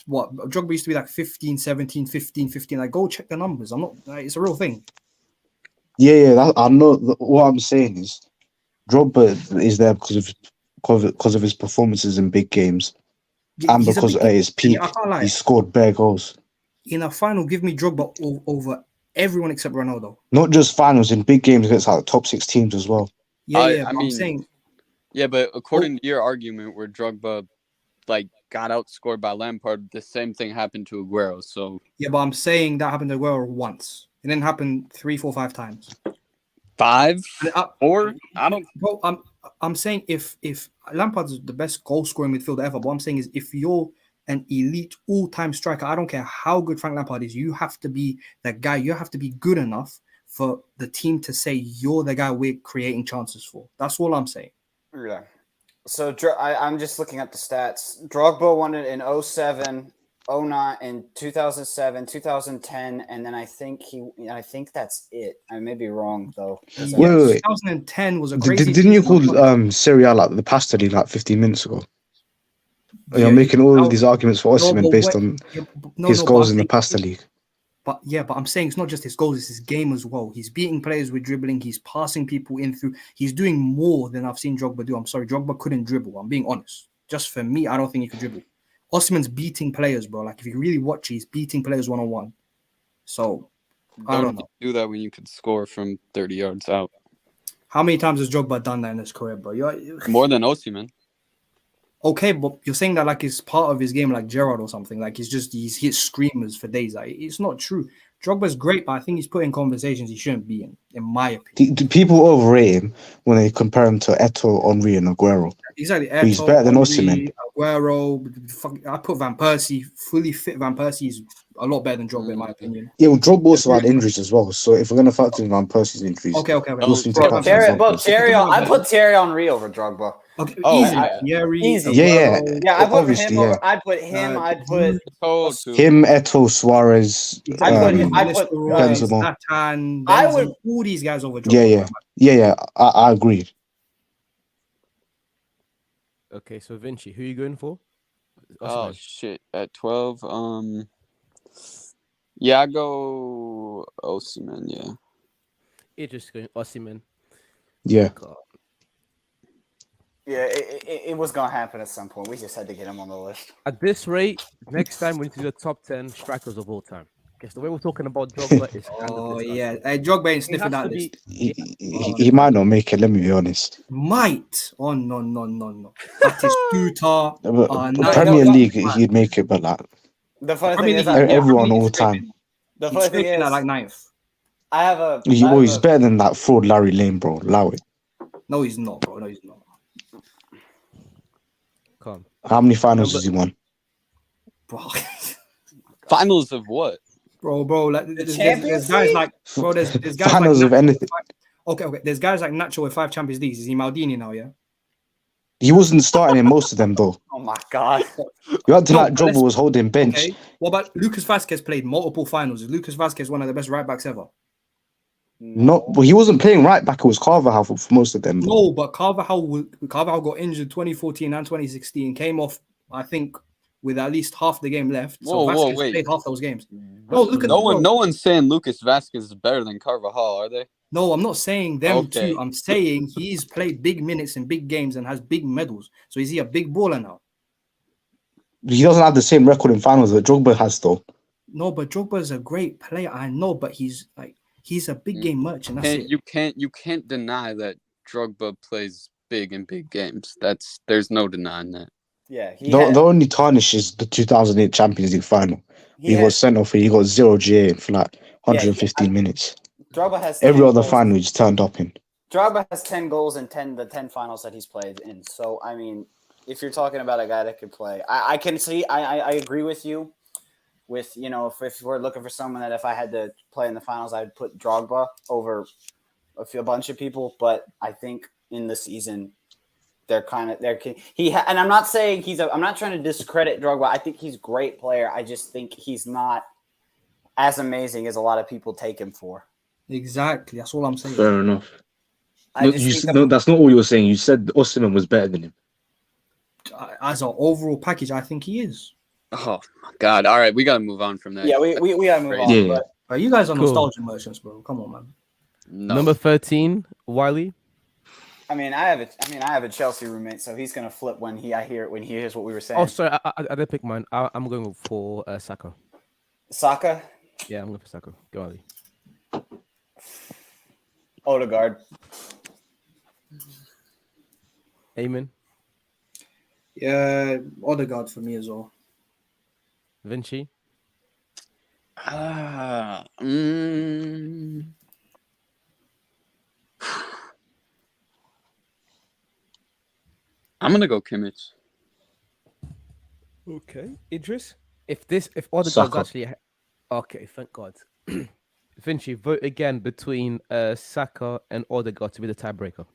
what Drogba used to be like 15, 17, 15, 15. Like, go check the numbers. I'm not, like, it's a real thing. Yeah. I know. What I'm saying is, Drogba is there because of his performances in big games, and He's a because big- at his peak, I can't lie. he scored bare goals. In a final, give me Drogba over everyone except Ronaldo. Not just finals, in big games against like top 6 teams as well. Yeah, I but mean- I'm saying Yeah, but according to your argument, where Drogba like got outscored by Lampard, the same thing happened to Aguero. So yeah, but I'm saying that happened to Aguero once. It didn't happen 3, 4, 5 times. 5, And I- 4. I don't. Bro, I'm saying if Lampard's the best goal scoring midfielder ever, but what I'm saying is if you're an elite all-time striker, I don't care how good Frank Lampard is, you have to be that guy. You have to be good enough for the team to say you're the guy we're creating chances for. That's all I'm saying. Yeah. So I'm just looking at the stats. Drogba won it in 07, 09, in 2007, 2010, and then I think that's it. I may be wrong though. 'cause Wait, wait, wait. 2010 was a crazy. Didn't you call Serie A like the pasta league like 15 minutes ago? You're making all of these arguments for Osimhen based on his goals in the pasta league. But I'm saying it's not just his goals, it's his game as well. He's beating players with dribbling. He's passing people in through. He's doing more than I've seen Drogba do. I'm sorry, Drogba couldn't dribble. I'm being honest. Just for me, I don't think he could dribble. Osimhen's beating players, bro. Like, if you really watch, he's beating players one-on-one. So, I don't know. do that when you could score from 30 yards out. How many times has Drogba done that in his career, bro? More than Osimhen. Okay, but you're saying that like it's part of his game, like Gerrard or something. Like he's hit screamers for days. Like, it's not true. Drogba's great, but I think he's put in conversations he shouldn't be in my opinion. Do people overrate him when they compare him to Eto'o, Henry, and Aguero? Exactly. He's better than Osimhen. Aguero. I put Van Persie, fully fit Van Persie is a lot better than Drogba in my opinion. Yeah, well, Drogba also had injuries as well. So if we're going to factor in Van Persie's injuries, Okay. we also need to factor in Drogba. I put Thierry Henry over Drogba. Okay, Oh, easy. yeah. Easy. Aguero, Yeah, I put Obviously, him yeah. over. I'd put him. I'd put Him, Eto'o, Suarez, I put Benzema. Zlatan, I Benzema, would- all these guys over Drogba. Yeah. I agree. Okay, so Vinci, who are you going for? Oh Osimhen. shit! At 12, yeah, I go Osimhen. Yeah. You're just going Osimhen. Yeah. God. Yeah, it was gonna happen at some point. We just had to get him on the list. At this rate, next time we need to do the top 10 strikers of all time. Because the way we're talking about Drogba is kind Oh of disgusting. yeah, Drogba ain't He sniffing has that to list. be. He might not make it, let me be honest. Might. Oh no. Batistuta. But Premier League, he'd make it, but like The funny Premier thing is, League, everyone Premier all League, time. the He's funny thing scraping is, at like ninth. I have a. He's better than that fraud Larry Lane, bro. Allow it. No, he's not, bro. No, he's not. Come. How many finals has he won? Bro. Finals of what? Bro, like there's Champions guys League? like there's guys Finals like of anything. Okay. There's guys like Nacho with 5 Champions Leagues. Is he Maldini now? Yeah. He wasn't starting in most of them though. Oh my god! You had to No, like but Drogba was holding bench. Okay. What about Lucas Vazquez? Played multiple finals. Is Lucas Vazquez one of the best right backs ever? Well, he wasn't playing right back. It was Carvajal for most of them. Bro. No, but Carvajal got injured 2014 and 2016. Came off, I think, with at least half the game left. So Vazquez wait. played half those games. No, look at No one's saying Lucas Vazquez is better than Carvajal, are they? No, I'm not saying them Okay. two. I'm saying he's played big minutes in big games and has big medals. So is he a big baller now? He doesn't have the same record in finals that Drogba has though. No, but Drogba is a great player. I know, but he's a big game merchant. That's it. You can't deny that Drogba plays big in big games. There's no denying that. Yeah, The only tarnish is the 2008 Champions League final. He got sent off. He got 0 GA for like 115 minutes. Drogba has Every 10 other goals. final he just turned up in. Drogba has 10 goals in the 10 finals that he's played in. So I mean, if you're talking about a guy that could play, I can see. I agree with you. With if we're looking for someone that if I had to play in the finals, I'd put Drogba over a bunch of people. But I think in the season, and I'm not saying I'm not trying to discredit Drogba. I think he's a great player. I just think he's not as amazing as a lot of people take him for. Exactly. That's all I'm saying. Fair enough. No, that's not all you were saying. You said Osimhen was better than him. As an overall package, I think he is. Oh my god! All right, we gotta move on from that. Yeah, we gotta move on. Yeah. But You guys are Cool. nostalgia merchants, bro. Come on, man. No. Number 13, Wiley. I have a Chelsea roommate, so he's gonna flip when he hears what we were saying. Oh, sorry, I didn't pick mine. I'm going for Saka. Saka, Yeah, I'm going for Saka. Go Ali. Odegaard. Eamon, Yeah, Odegaard for me as well. Vinci. I'm gonna go Kimmich. Okay, Idris. If Odegaard's Saka. actually okay, thank God. Vinci, vote again between Saka and Odegaard to be the tiebreaker.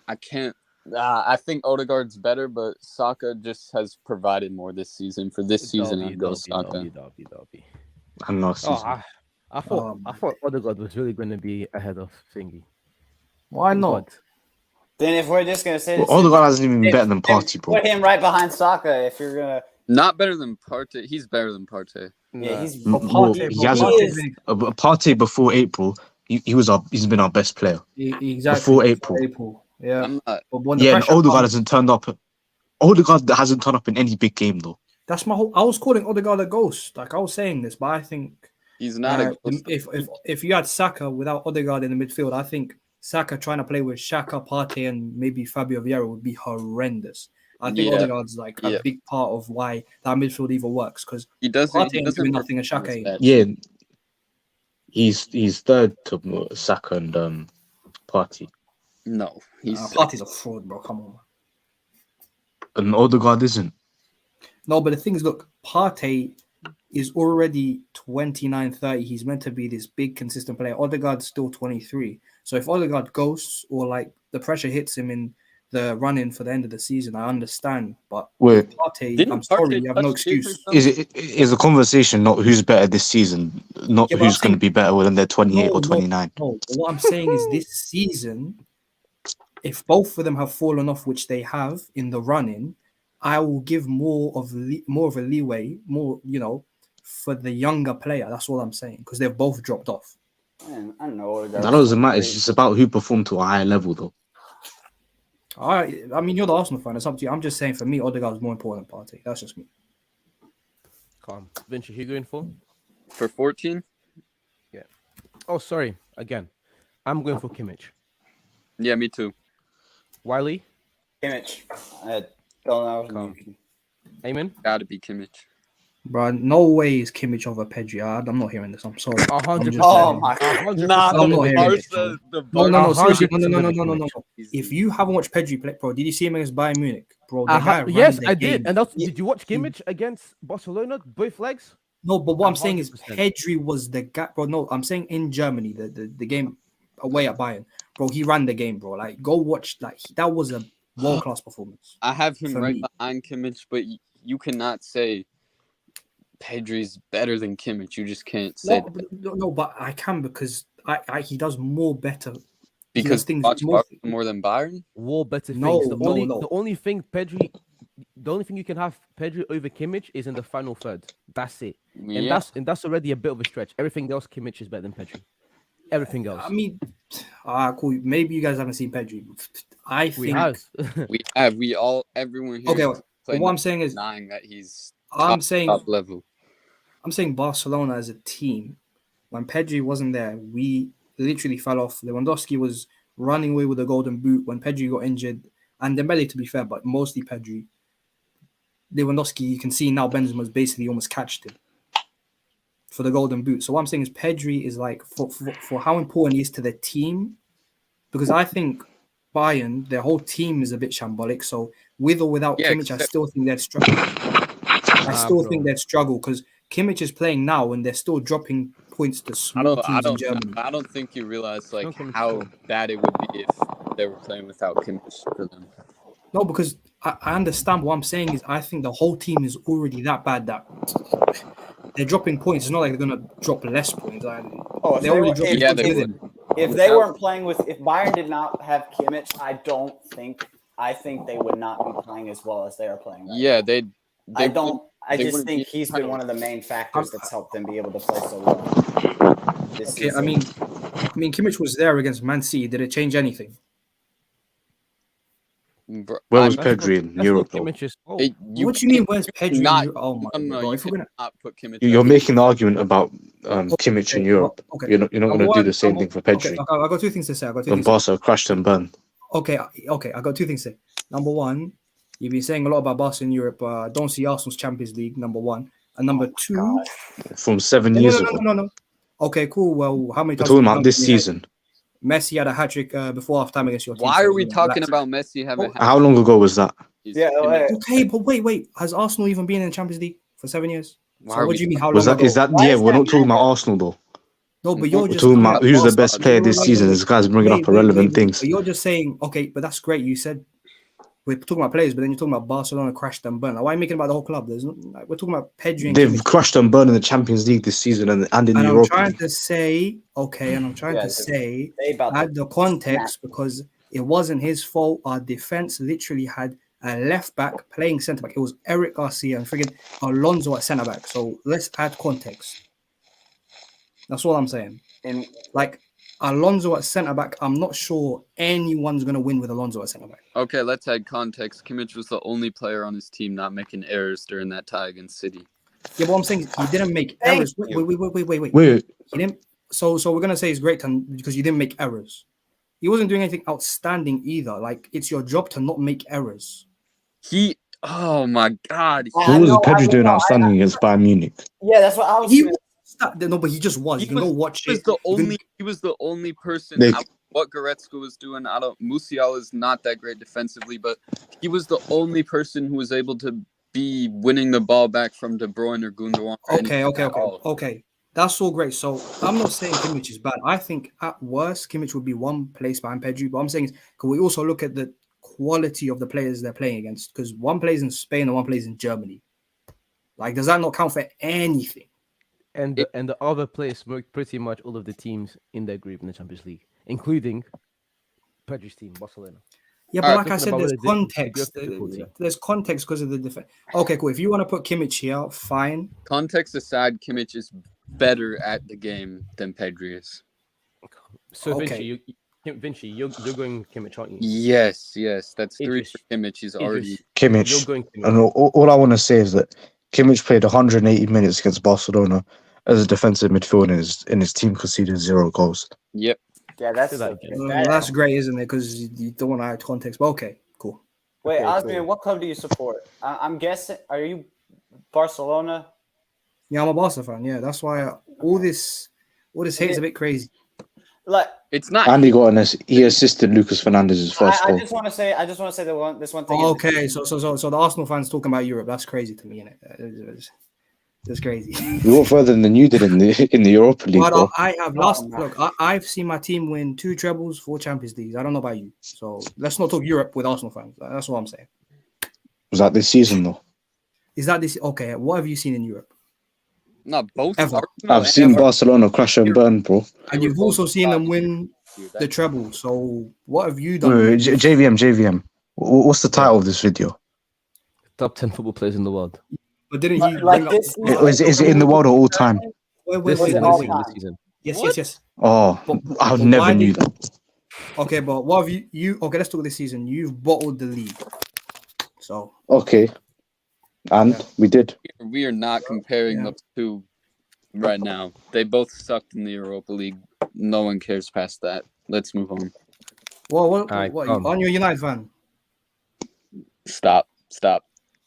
I can't. I think Odegaard's better, but Saka just has provided more this season. For this season, I'd go Saka. Derby. And last Oh, season. I thought Odegaard was really going to be ahead of Thingy. Why not? God. Then if we're just gonna say this, Odegaard hasn't even been better than then Partey, bro. put him right behind Saka. If you're gonna, Not better than Partey. He's better than Partey. yeah, Nah. he's Well, Partey, he bro, hasn't. Partey is- been- Partey before April, he's been our best player. Exactly. Before April. Yeah. I'm not. But when the Yeah, and pressure Odegaard comes- hasn't turned up. Odegaard hasn't turned up in any big game though. that's my whole. I was calling Odegaard a ghost. Like I was saying this, but I think He's not a. if you had Saka without Odegaard in the midfield, I think Saka trying to play with Xhaka, Partey, and maybe Fabio Vieira would be horrendous. I think Yeah. Odegaard's like a big part of why that midfield even works because He doesn't. Partey He ain't doesn't doing nothing and Xhaka ain't. Yeah, he's third to Saka and Partey, No, he's. Partey's a fraud, bro. Come on. and Odegaard isn't. No, but the thing is, look, Partey is already 29, 30. He's meant to be this big, consistent player. Odegaard's still 23. So if Odegaard goes or like the pressure hits him in the run-in for the end of the season, I understand. But Wait, Partey, Didn't I'm sorry, Partey you have no touch Kane or excuse. something? is a conversation not who's better this season, not Yeah, but who's I'm going to saying- be better when they're 28 No, or 29. No, but what I'm saying is this season, if both of them have fallen off, which they have in the running, I will give more of a leeway, for the younger player. That's all I'm saying because they've both dropped off. Man, I don't know. Odegaard's That doesn't matter. It's great. just about who performed to a higher level, though. I mean, you're the Arsenal fan. It's up to you. I'm just saying, for me, Odegaard's more important than Partey. That's just me. Calm. Vinci, who you going for? For 14? Oh, sorry. Again, I'm going for Kimmich. Yeah, me too. Wiley, Kimmich. I don't know. Calm. Amen. Gotta be Kimmich. Bro, no way is Kimmich over Pedri. I'm not hearing this. I'm sorry. 100%. Oh my God. 100%. Nah, I'm the not hearing it, Barca, the No, Barca. seriously. No. 100% If you haven't watched Pedri play, bro, did you see him against Bayern Munich? Bro, the guy Yes, ran the I game. did. And did you watch Kimmich against Barcelona? Both legs? No, but what I'm saying is 100%. Pedri was the guy, bro. No, I'm saying in Germany, the game away at Bayern, bro. He ran the game, bro. Like, go watch. Like, that was a world class performance. I have him For right me. behind Kimmich, but you cannot say Pedri's better than Kimmich. You just can't say No, but I can because he does more better. because things watch more- Barca more than Bayern. War better No, things. no. The only thing you can have Pedri over Kimmich is in the final third. That's it. And Yeah. that's already a bit of a stretch. Everything else, Kimmich is better than Pedri. Everything else. I mean, cool. Maybe you guys haven't seen Pedri. I think. we have. Everyone here Okay, is but what I'm saying is, denying that he's I'm top, saying, top level. I'm saying Barcelona as a team, when Pedri wasn't there, we literally fell off. Lewandowski was running away with the golden boot when Pedri got injured, and Dembele, to be fair, but mostly Pedri. Lewandowski, you can see now Benzema's basically almost catched him for the golden boot. So what I'm saying is Pedri is like for how important he is to the team, because I think Bayern, their whole team is a bit shambolic. So with or without Yeah, Kimmich, I except- still think they'd struggle. I still bro. think they'd struggle because Kimmich is playing now and they're still dropping points to small teams in Germany. I don't think you realize like Don't come how to- bad it would be if they were playing without Kimmich for them. No, because I understand what I'm saying is I think the whole team is already that bad that they're dropping points. It's not like they're gonna drop less points. Oh, if They're already they, dropping Yeah, points they with would. him. if they weren't playing with, if Bayern did not have Kimmich, I think they would not be playing as well as they are playing. Right Yeah, now. I they just wouldn't think be he's been entitled. one of the main factors that's helped them be able to play so well. This Okay, season. I mean, Kimmich was there against Man City. Did it change anything? Bro, Where was I'm- Pedri in Europe, though? Kimmich's fault. It- What do you mean? Where's Pedri? cannot- Oh my No, god! you If we're gonna cannot put Kimmich. You're up. making the argument about Kimmich in Europe. okay. You're not going to do the same thing for Pedri. Okay, I got two things to say. When Barca crashed and burned. Okay, I got two things to say. Number one, you've been saying a lot about Barca in Europe. Don't see Arsenal's Champions League. Number one, and number two. From 7 No, years no, ago. no, no, no. Okay, cool. Well, how many We're times? talking did about this Messi had- season. Messi had a hat trick before halftime against your team. Why so, are we you know, talking that's- about Messi having? How long ago was that? Yeah, Okay, but wait. Has Arsenal even been in the Champions League for 7 years? Why So are what we do you mean? How Was long that? Is ago? that? Why Yeah, does we're that not talking about matter? Arsenal though. No, but you're We're just talking coming about up- who's the Barca. best player this season. This guy's bringing up irrelevant things. But you're just saying, okay, but that's great. You said we're talking about players, but then you're talking about Barcelona crashed and burned. Like, why are you making about the whole club? We're talking about Pedri and They've Kimmich. crushed and burned in the Champions League this season and in the And I'm Europa trying League. to say, okay, and I'm trying Yeah, to the- say, they about to add the context because it wasn't his fault. Our defense literally had a left back playing centre back. It was Eric Garcia and friggin' Alonso at centre back. So let's add context. That's all I'm saying. And Like Alonso at centre back, I'm not sure anyone's gonna win with Alonso at centre back. Okay, let's add context. Kimmich was the only player on his team not making errors during that tie against City. Yeah, but what I'm saying is he didn't make Thank errors. you. Wait. Wait, He didn't. So we're gonna say it's great because you didn't make errors. He wasn't doing anything outstanding either. Like it's your job to not make errors. Oh my God. what was Pedri doing outstanding against Bayern Munich? yeah, that's what I was. He gonna- was no, but he just was. He You can go was, watch he was it. the You can- only. He was the only person. They- I don't know what Goretzka was doing. I don't. Musiala is not that great defensively, but he was the only person who was able to be winning the ball back from De Bruyne or Gundogan. Or anything at all. Okay. That's all great. So I'm not saying Kimmich is bad. I think at worst Kimmich would be one place behind Pedri. But I'm saying is, can we also look at the quality of the players they're playing against? Because one plays in Spain and one plays in Germany. Like, does that not count for anything? And the other players smoked pretty much all of the teams in their group in the Champions League, including Pedri's team, Barcelona. Yeah, All but right, like I talking said, about there's the context. difficulty. There's context because of the defense. Okay, cool. If you want to put Kimmich here, fine. Context aside, Kimmich is better at the game than Pedri is. So Okay. Vinci, you're going Kimmich, aren't you? Yes, that's 3 Idris. for Kimmich. He's Idris, already. You're Kimmich. going Kimmich. And all I want to say is that Kimmich played 180 minutes against Barcelona as a defensive midfielder and his team conceded 0 goals. Yep. Yeah, that's Say that again. That's great, isn't it? Because you don't want to add context. But okay, cool. Wait, Okay, Osman, cool. what club do you support? I'm guessing. Are you Barcelona? Yeah, I'm a Barca fan. Yeah, that's why all this hate's a bit crazy. Like, It's not. And he assisted Lucas Fernandez's first I goal. just want to say this one thing. Oh, okay, so the Arsenal fans talking about Europe. That's crazy to me, innit? That's crazy. We went further than you did in the Europa League, But bro. I have Oh, no. look. I've seen my team win 2 trebles, 4 Champions Leagues. I don't know about you. So let's not talk Europe with Arsenal fans. That's what I'm saying. Was that this season though? Is that this? Okay, what have you seen in Europe? Not both. Ever. Arsenal I've and seen Everton. Barcelona crash and burn, bro. They And were you've both also seen them top. win Dude, the that- treble. So what have you Wait, done? JVM. What's the title of this video? Top 10 football players in the world. But didn't he Like bring this up? Is it in the world or all time? Wait, This was season, it all this time? season. Yes. Oh, I But never why knew did- that. Okay, but what have you? Okay, let's talk this season. You've bottled the league. So Okay. And Yeah. we did. We are not comparing Yeah. those two right now. They both sucked in the Europa League. No one cares past that. Let's move on. what Alright, on your United fan? Stop.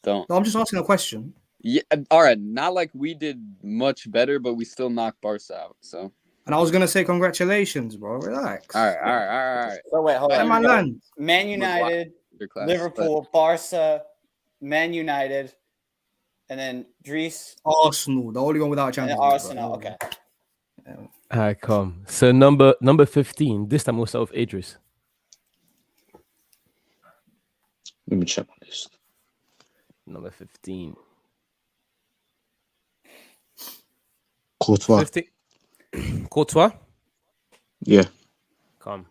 Don't. No, I'm just asking a question. Yeah. All right. Not like we did much better, but we still knocked Barca out. So. And I was gonna say congratulations, bro. Relax. All right. So wait, hold Let on. my land. Man United, Your class. Liverpool, Barca, Man United, and then Dries Arsenal, the only one without a and Champions League, Arsenal. bro. Okay. Alright, come. So number 15. This time we'll start with Idris. Let me check my list. Number 15. Courtois. 15. Courtois. Yeah. Come.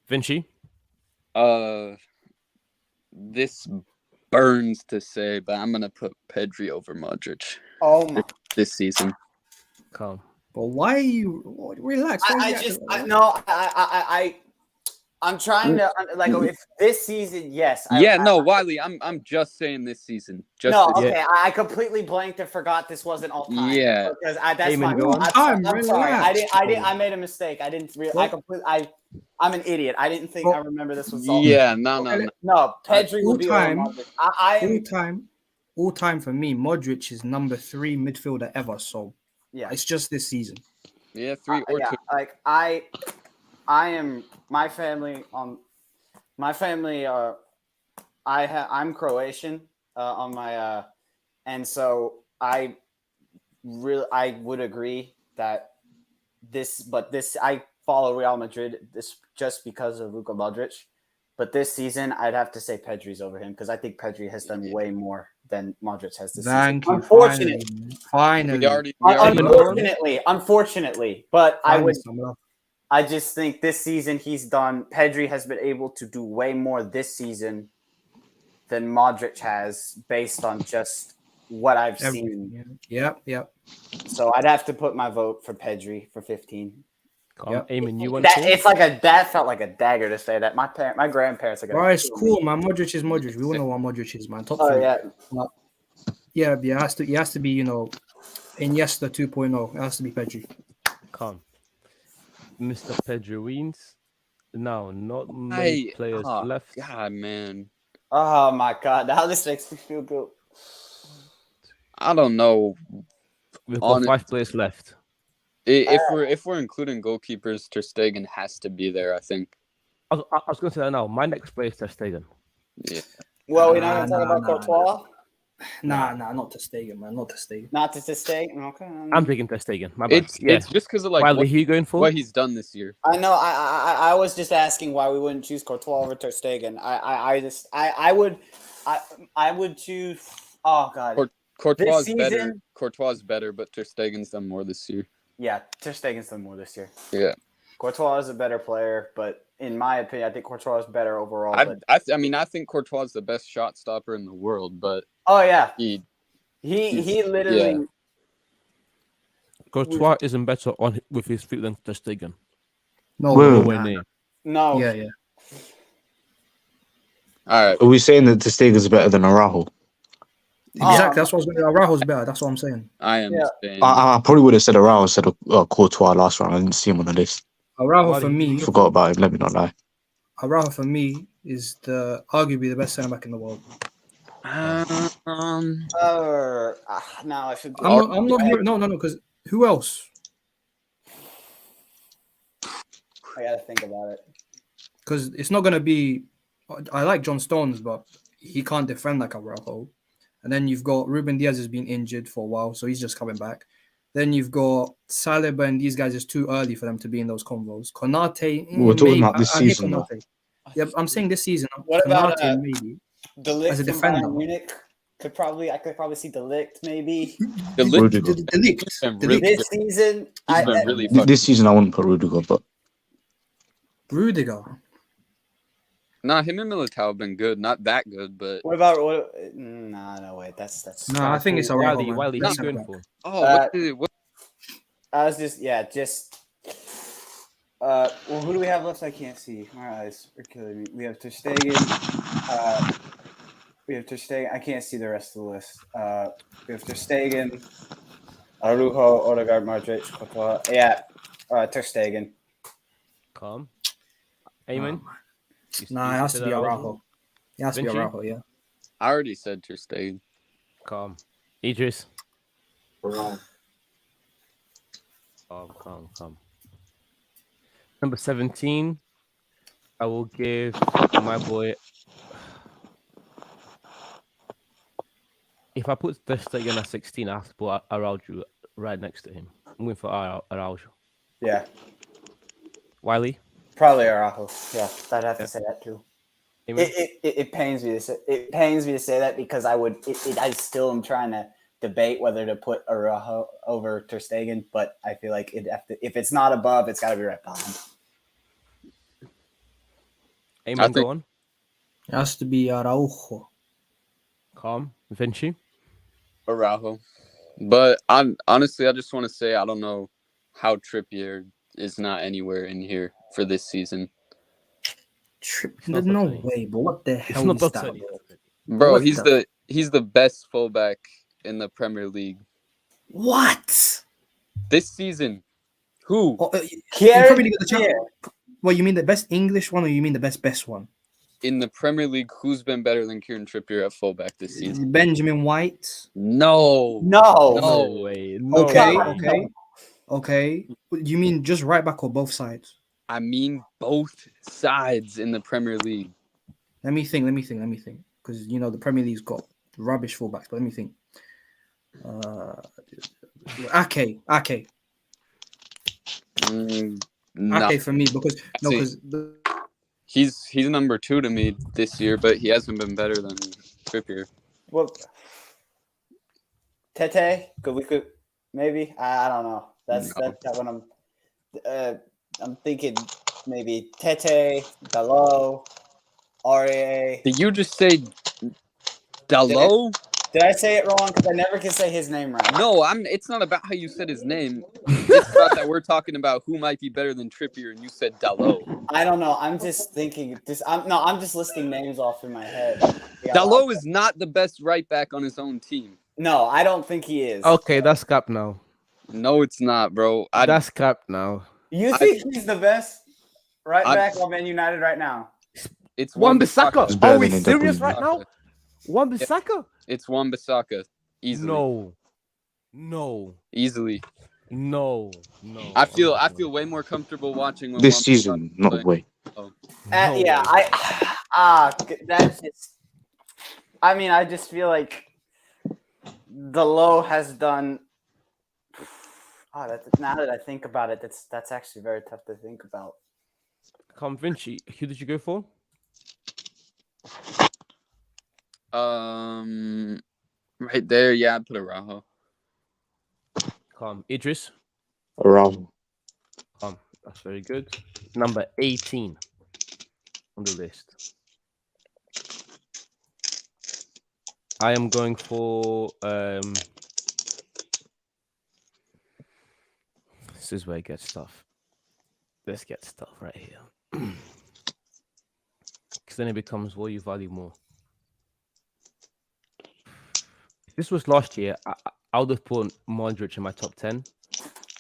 Vinci. This burns to say, but I'm gonna put Pedri over Modric Oh my! this season. Come. But why are you relax? Why are you acting like that? I'm trying to like if this season, yes. Wiley, I'm just saying this season. Just No, this okay. I completely blanked and forgot this wasn't all time. Yeah. because that's Eamon, my. go on. I'm sorry. Relax. I made a mistake. I didn't. I'm an idiot. I didn't think I remember this was all. Yeah, no. No, Pedri would be over All-time- Modric. I am. all time for me, Modric is number 3 midfielder ever. So Yeah. it's just this season. Yeah, 3 or 2. Like I am my family I'm Croatian on my and so I would agree that I follow Real Madrid this just because of Luka Modric. But this season, I'd have to say Pedri's over him because I think Pedri has done way more than Modric has this Thank season. you. Unfortunately, Finally. We already know. Unfortunately, but Finally, some love. I just think this season Pedri has been able to do way more this season than Modric has based on just what I've seen. Yep. So I'd have to put my vote for Pedri for 15. Eamon, you want That felt like a dagger to say that. My grandparents are gonna. Right, it's cool, man. Modric is Modric. We all know what Modric is, man. Top 3. Oh yeah. Yeah, it has to be, Iniesta 2.0. It has to be Pedri. Calm. Mr. Pedri wins. Now, not many players left. God, man. Oh my God! Now this makes me feel good. I don't know. We've got 5 players left. If we're including goalkeepers, Ter Stegen has to be there, I think. I was going to say that now. My next player is Ter Stegen. Yeah. Well, we're not going to talk about Courtois? Nah, not Ter Stegen, man. Not Ter Stegen. Not to Ter Stegen? Okay. I'm picking Ter Stegen. My bad. It's just because of Wiley, who you going for? what he's done this year. I know. I was just asking why we wouldn't choose Courtois over Ter Stegen. I would choose. Oh God. Courtois better. Courtois better, but Ter Stegen's done more this year. Yeah, Ter Stegen's done more this year. Yeah. Courtois is a better player, but in my opinion, I think Courtois is better overall. I think Courtois is the best shot stopper in the world, but oh yeah, he literally. Yeah. Courtois isn't better with his feet than Ter Stegen. No, Nowhere near. No. Yeah. All right. Are we saying that Ter Stegen is better than Araujo? Exactly. That's what I was going to. Araujo's better. That's what I'm saying. I am saying. I probably would have said Araujo instead of Courtois last round. I didn't see him on the list. Araujo for me. Forgot about him. Let me not lie. Araujo for me is arguably the best centre back in the world. Now I should. I'm not here. No. Because who else? I gotta think about it. Because it's not gonna be. I like John Stones, but he can't defend like Araujo. And then you've got Ruben Diaz has been injured for a while, so he's just coming back. Then you've got Saliba and these guys. It's too early for them to be in those convos. Konate. We're talking about this season. Yeah, I'm saying this season. What about Konate, maybe De Ligt as a from defender? Bayern Munich? I could probably see De Ligt maybe. De Ligt. This season, This season I wouldn't put Rudiger, but Rudiger. Nah, him and Militao have been good. Not that good, but. What about what? No, wait. That's. No, I think it's Araujo. Wiley, who's going for? Oh, what? I was just. Well, who do we have left? I can't see. My eyes are killing me. We have Ter Stegen. I can't see the rest of the list. We have Ter Stegen, Araujo, Odegaard, Modric, Courtois. Yeah, Ter Stegen. Calm. Eamon? Nah, it has to be Araujo. It has to be Araujo, yeah. I already said Ter Stegen. Calm. Idris? Calm. Calm. Number 17, I will give my boy. If I put Ter Stegen at 16, I have to put Araujo right next to him. I'm going for Araujo. Yeah. Wiley? Probably Araujo. Yeah, I'd have to say that too. It pains me to say. It pains me to say that because I still am trying to debate whether to put Araujo over Ter Stegen, but I feel like if it's not above, it's got to be right behind. Eamon, go on. It has to be Araujo. Calm. Vinci? Araujo. But honestly, I just want to say I don't know how Trippier is not anywhere in here for this season. There's no way, but what the hell is that? Bro, he's the best fullback in the Premier League. What? This season. Who? Well, you mean the best English one or you mean the best one? In the Premier League, who's been better than Kieran Trippier at fullback this season? Benjamin White? No way. No. Okay. Okay. You mean just right back or both sides? I mean both sides in the Premier League. Let me think. Because the Premier League's got rubbish fullbacks. But let me think. Ake. No, Ake for me because Actually, he's number 2 to me this year, but he hasn't been better than Trippier. Well, Tete, we could maybe. I don't know. That's No. that one. I'm thinking maybe Tete, Dalot, Aurier. Did you just say Dalot? Did I say it wrong? Because I never can say his name right. No, it's not about how you said his name. It's about that we're talking about who might be better than Trippier, and you said Dalot. I don't know. I'm just thinking. I'm just listing names off in my head. Yeah, Dalot is not the best right back on his own team. No, I don't think he is. Okay, that's cap now. No, it's not, bro. That's cap now. You think he's the best right back on Man United right now? It's Wan-Bissaka. It's better Are we than serious AWB. right now? Wan-Bissaka? It's Wan-Bissaka. Easily. No. Easily. No. I feel way more comfortable watching when This Wan-Bissaka season, not play. way. Yeah, that's just. I mean, I just feel like Dalot has done. Now that I think about it, that's actually very tough to think about. Come, Vinci, who did you go for? Right there, yeah, I'd put Araujo. Come, Idris. Around. That's very good. Number 18 on the list. I am going for this is where it gets tough. Let's get stuff right here. Because then it becomes what you value more. If this was last year, I would have put Modric in my top 10.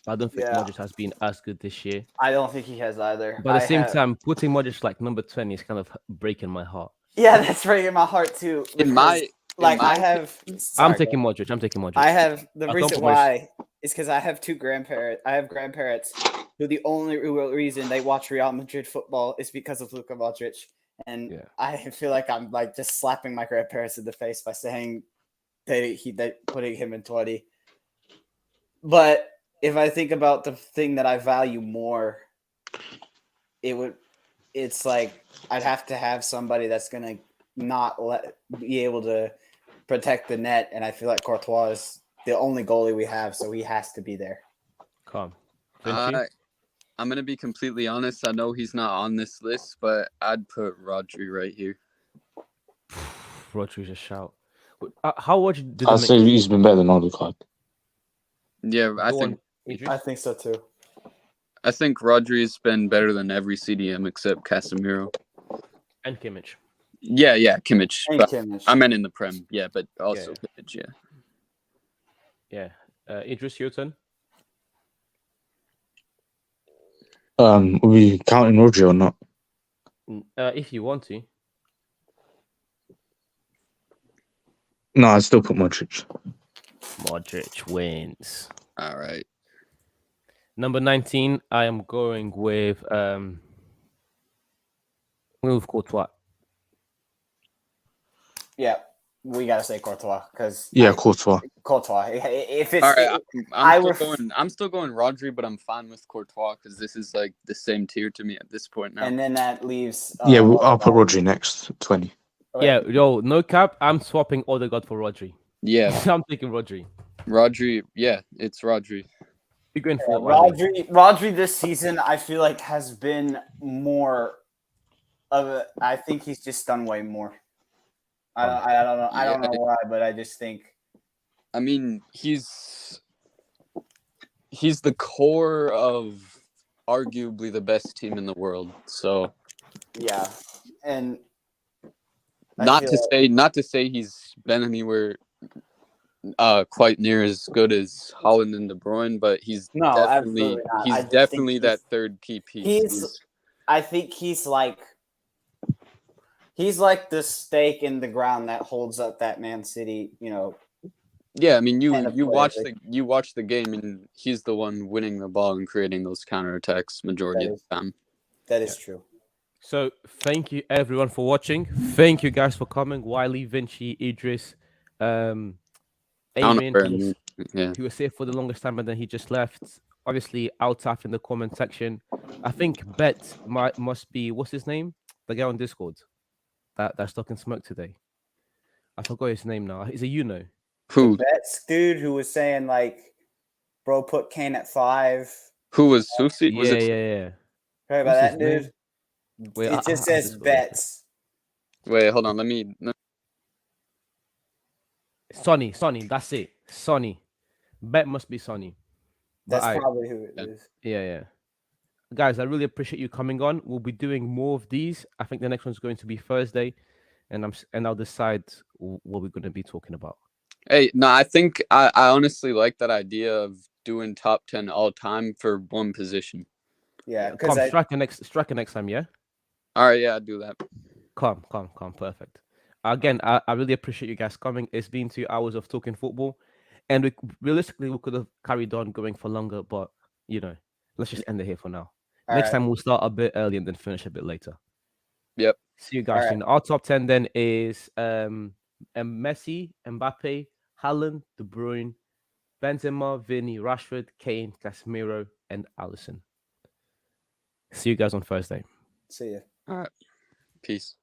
But I don't think Modric has been as good this year. I don't think he has either. But at the same time, putting Modric like number 20 is kind of breaking my heart. Yeah, that's breaking my heart too. I'm taking Modric. I have the reason why is because I have two grandparents. I have grandparents who the only real reason they watch Real Madrid football is because of Luka Modric, and I feel like I'm like just slapping my grandparents in the face by saying they putting him in 20. But if I think about the thing that I value more, it's like I'd have to have somebody that's gonna not be able to protect the net, and I feel like Courtois is the only goalie we have, so he has to be there. Come. I'm gonna be completely honest. I know he's not on this list, but I'd put Rodri right here. Rodri's a shout. How much did I'd say he's been better than Odegaard. Yeah, I think so too. I think Rodri's been better than every CDM except Casemiro and Kimmich. Yeah, Kimmich. Kimmich. I meant in the Prem. Yeah, but also Kimmich. Yeah. Idris, your turn. Are we counting Rodri or not? If you want to. No, I'd still put Modric. Modric wins. All right. Number 19, I am going with Courtois. Yeah, we gotta say Courtois because Courtois. If it's, all right, I'm still going Rodri, but I'm fine with Courtois because this is like the same tier to me at this point now. And then that leaves. I'll put Rodri next, 20. Yeah, no cap. I'm swapping Odegaard for Rodri. Yeah, I'm taking Rodri. Rodri, yeah, it's Rodri. You're going for Rodri this season, I feel like has been more of a. I think he's just done way more. I don't know. I don't know why, but I just think. I mean, he's the core of arguably the best team in the world. So yeah, and not to say he's been anywhere quite near as good as Haaland and De Bruyne, but he's definitely that third key piece. I think he's like the stake in the ground that holds up that Man City, Yeah, I mean, And you play watch the game, and he's the one winning the ball and creating those counterattacks majority of the time. That is Yeah. true. So thank you everyone for watching. Thank you guys for coming. Wiley, Vinci, Idris, I don't know Amin. where I mean. Yeah. He was here for the longest time, and then he just left. Obviously, Altaf in the comment section. I think Bet must be what's his name? The guy on Discord that's talking smoke today. I forgot his name now. Is it The Who Betts dude who was saying like, bro, put Kane at 5. who was Susi? Was Yeah, it? yeah. Heard about What's that his dude? name? Wait, It just I says just forgot his name. Betts. Wait, hold on. Let me. Sonny. That's it. Sonny. Bet must be Sonny. But That's probably who it is. yeah. Guys, I really appreciate you coming on. We'll be doing more of these. I think the next one's going to be Thursday, and I'll decide what we're going to be talking about. Hey, no, I think I honestly like that idea of doing top 10 all time for one position. Yeah, Come, because strike next time, yeah. All right, yeah, I'd do that. Come, perfect. Again, I really appreciate you guys coming. It's been 2 hours of talking football, and realistically we could have carried on going for longer, but let's just end it here for now. Next time we'll start a bit early and then finish a bit later. Yep. See you guys soon. Our top 10 then is Messi, Mbappe, Haaland, De Bruyne, Benzema, Vinny, Rashford, Kane, Casemiro, and Alisson. See you guys on Thursday. See ya. All right. Peace.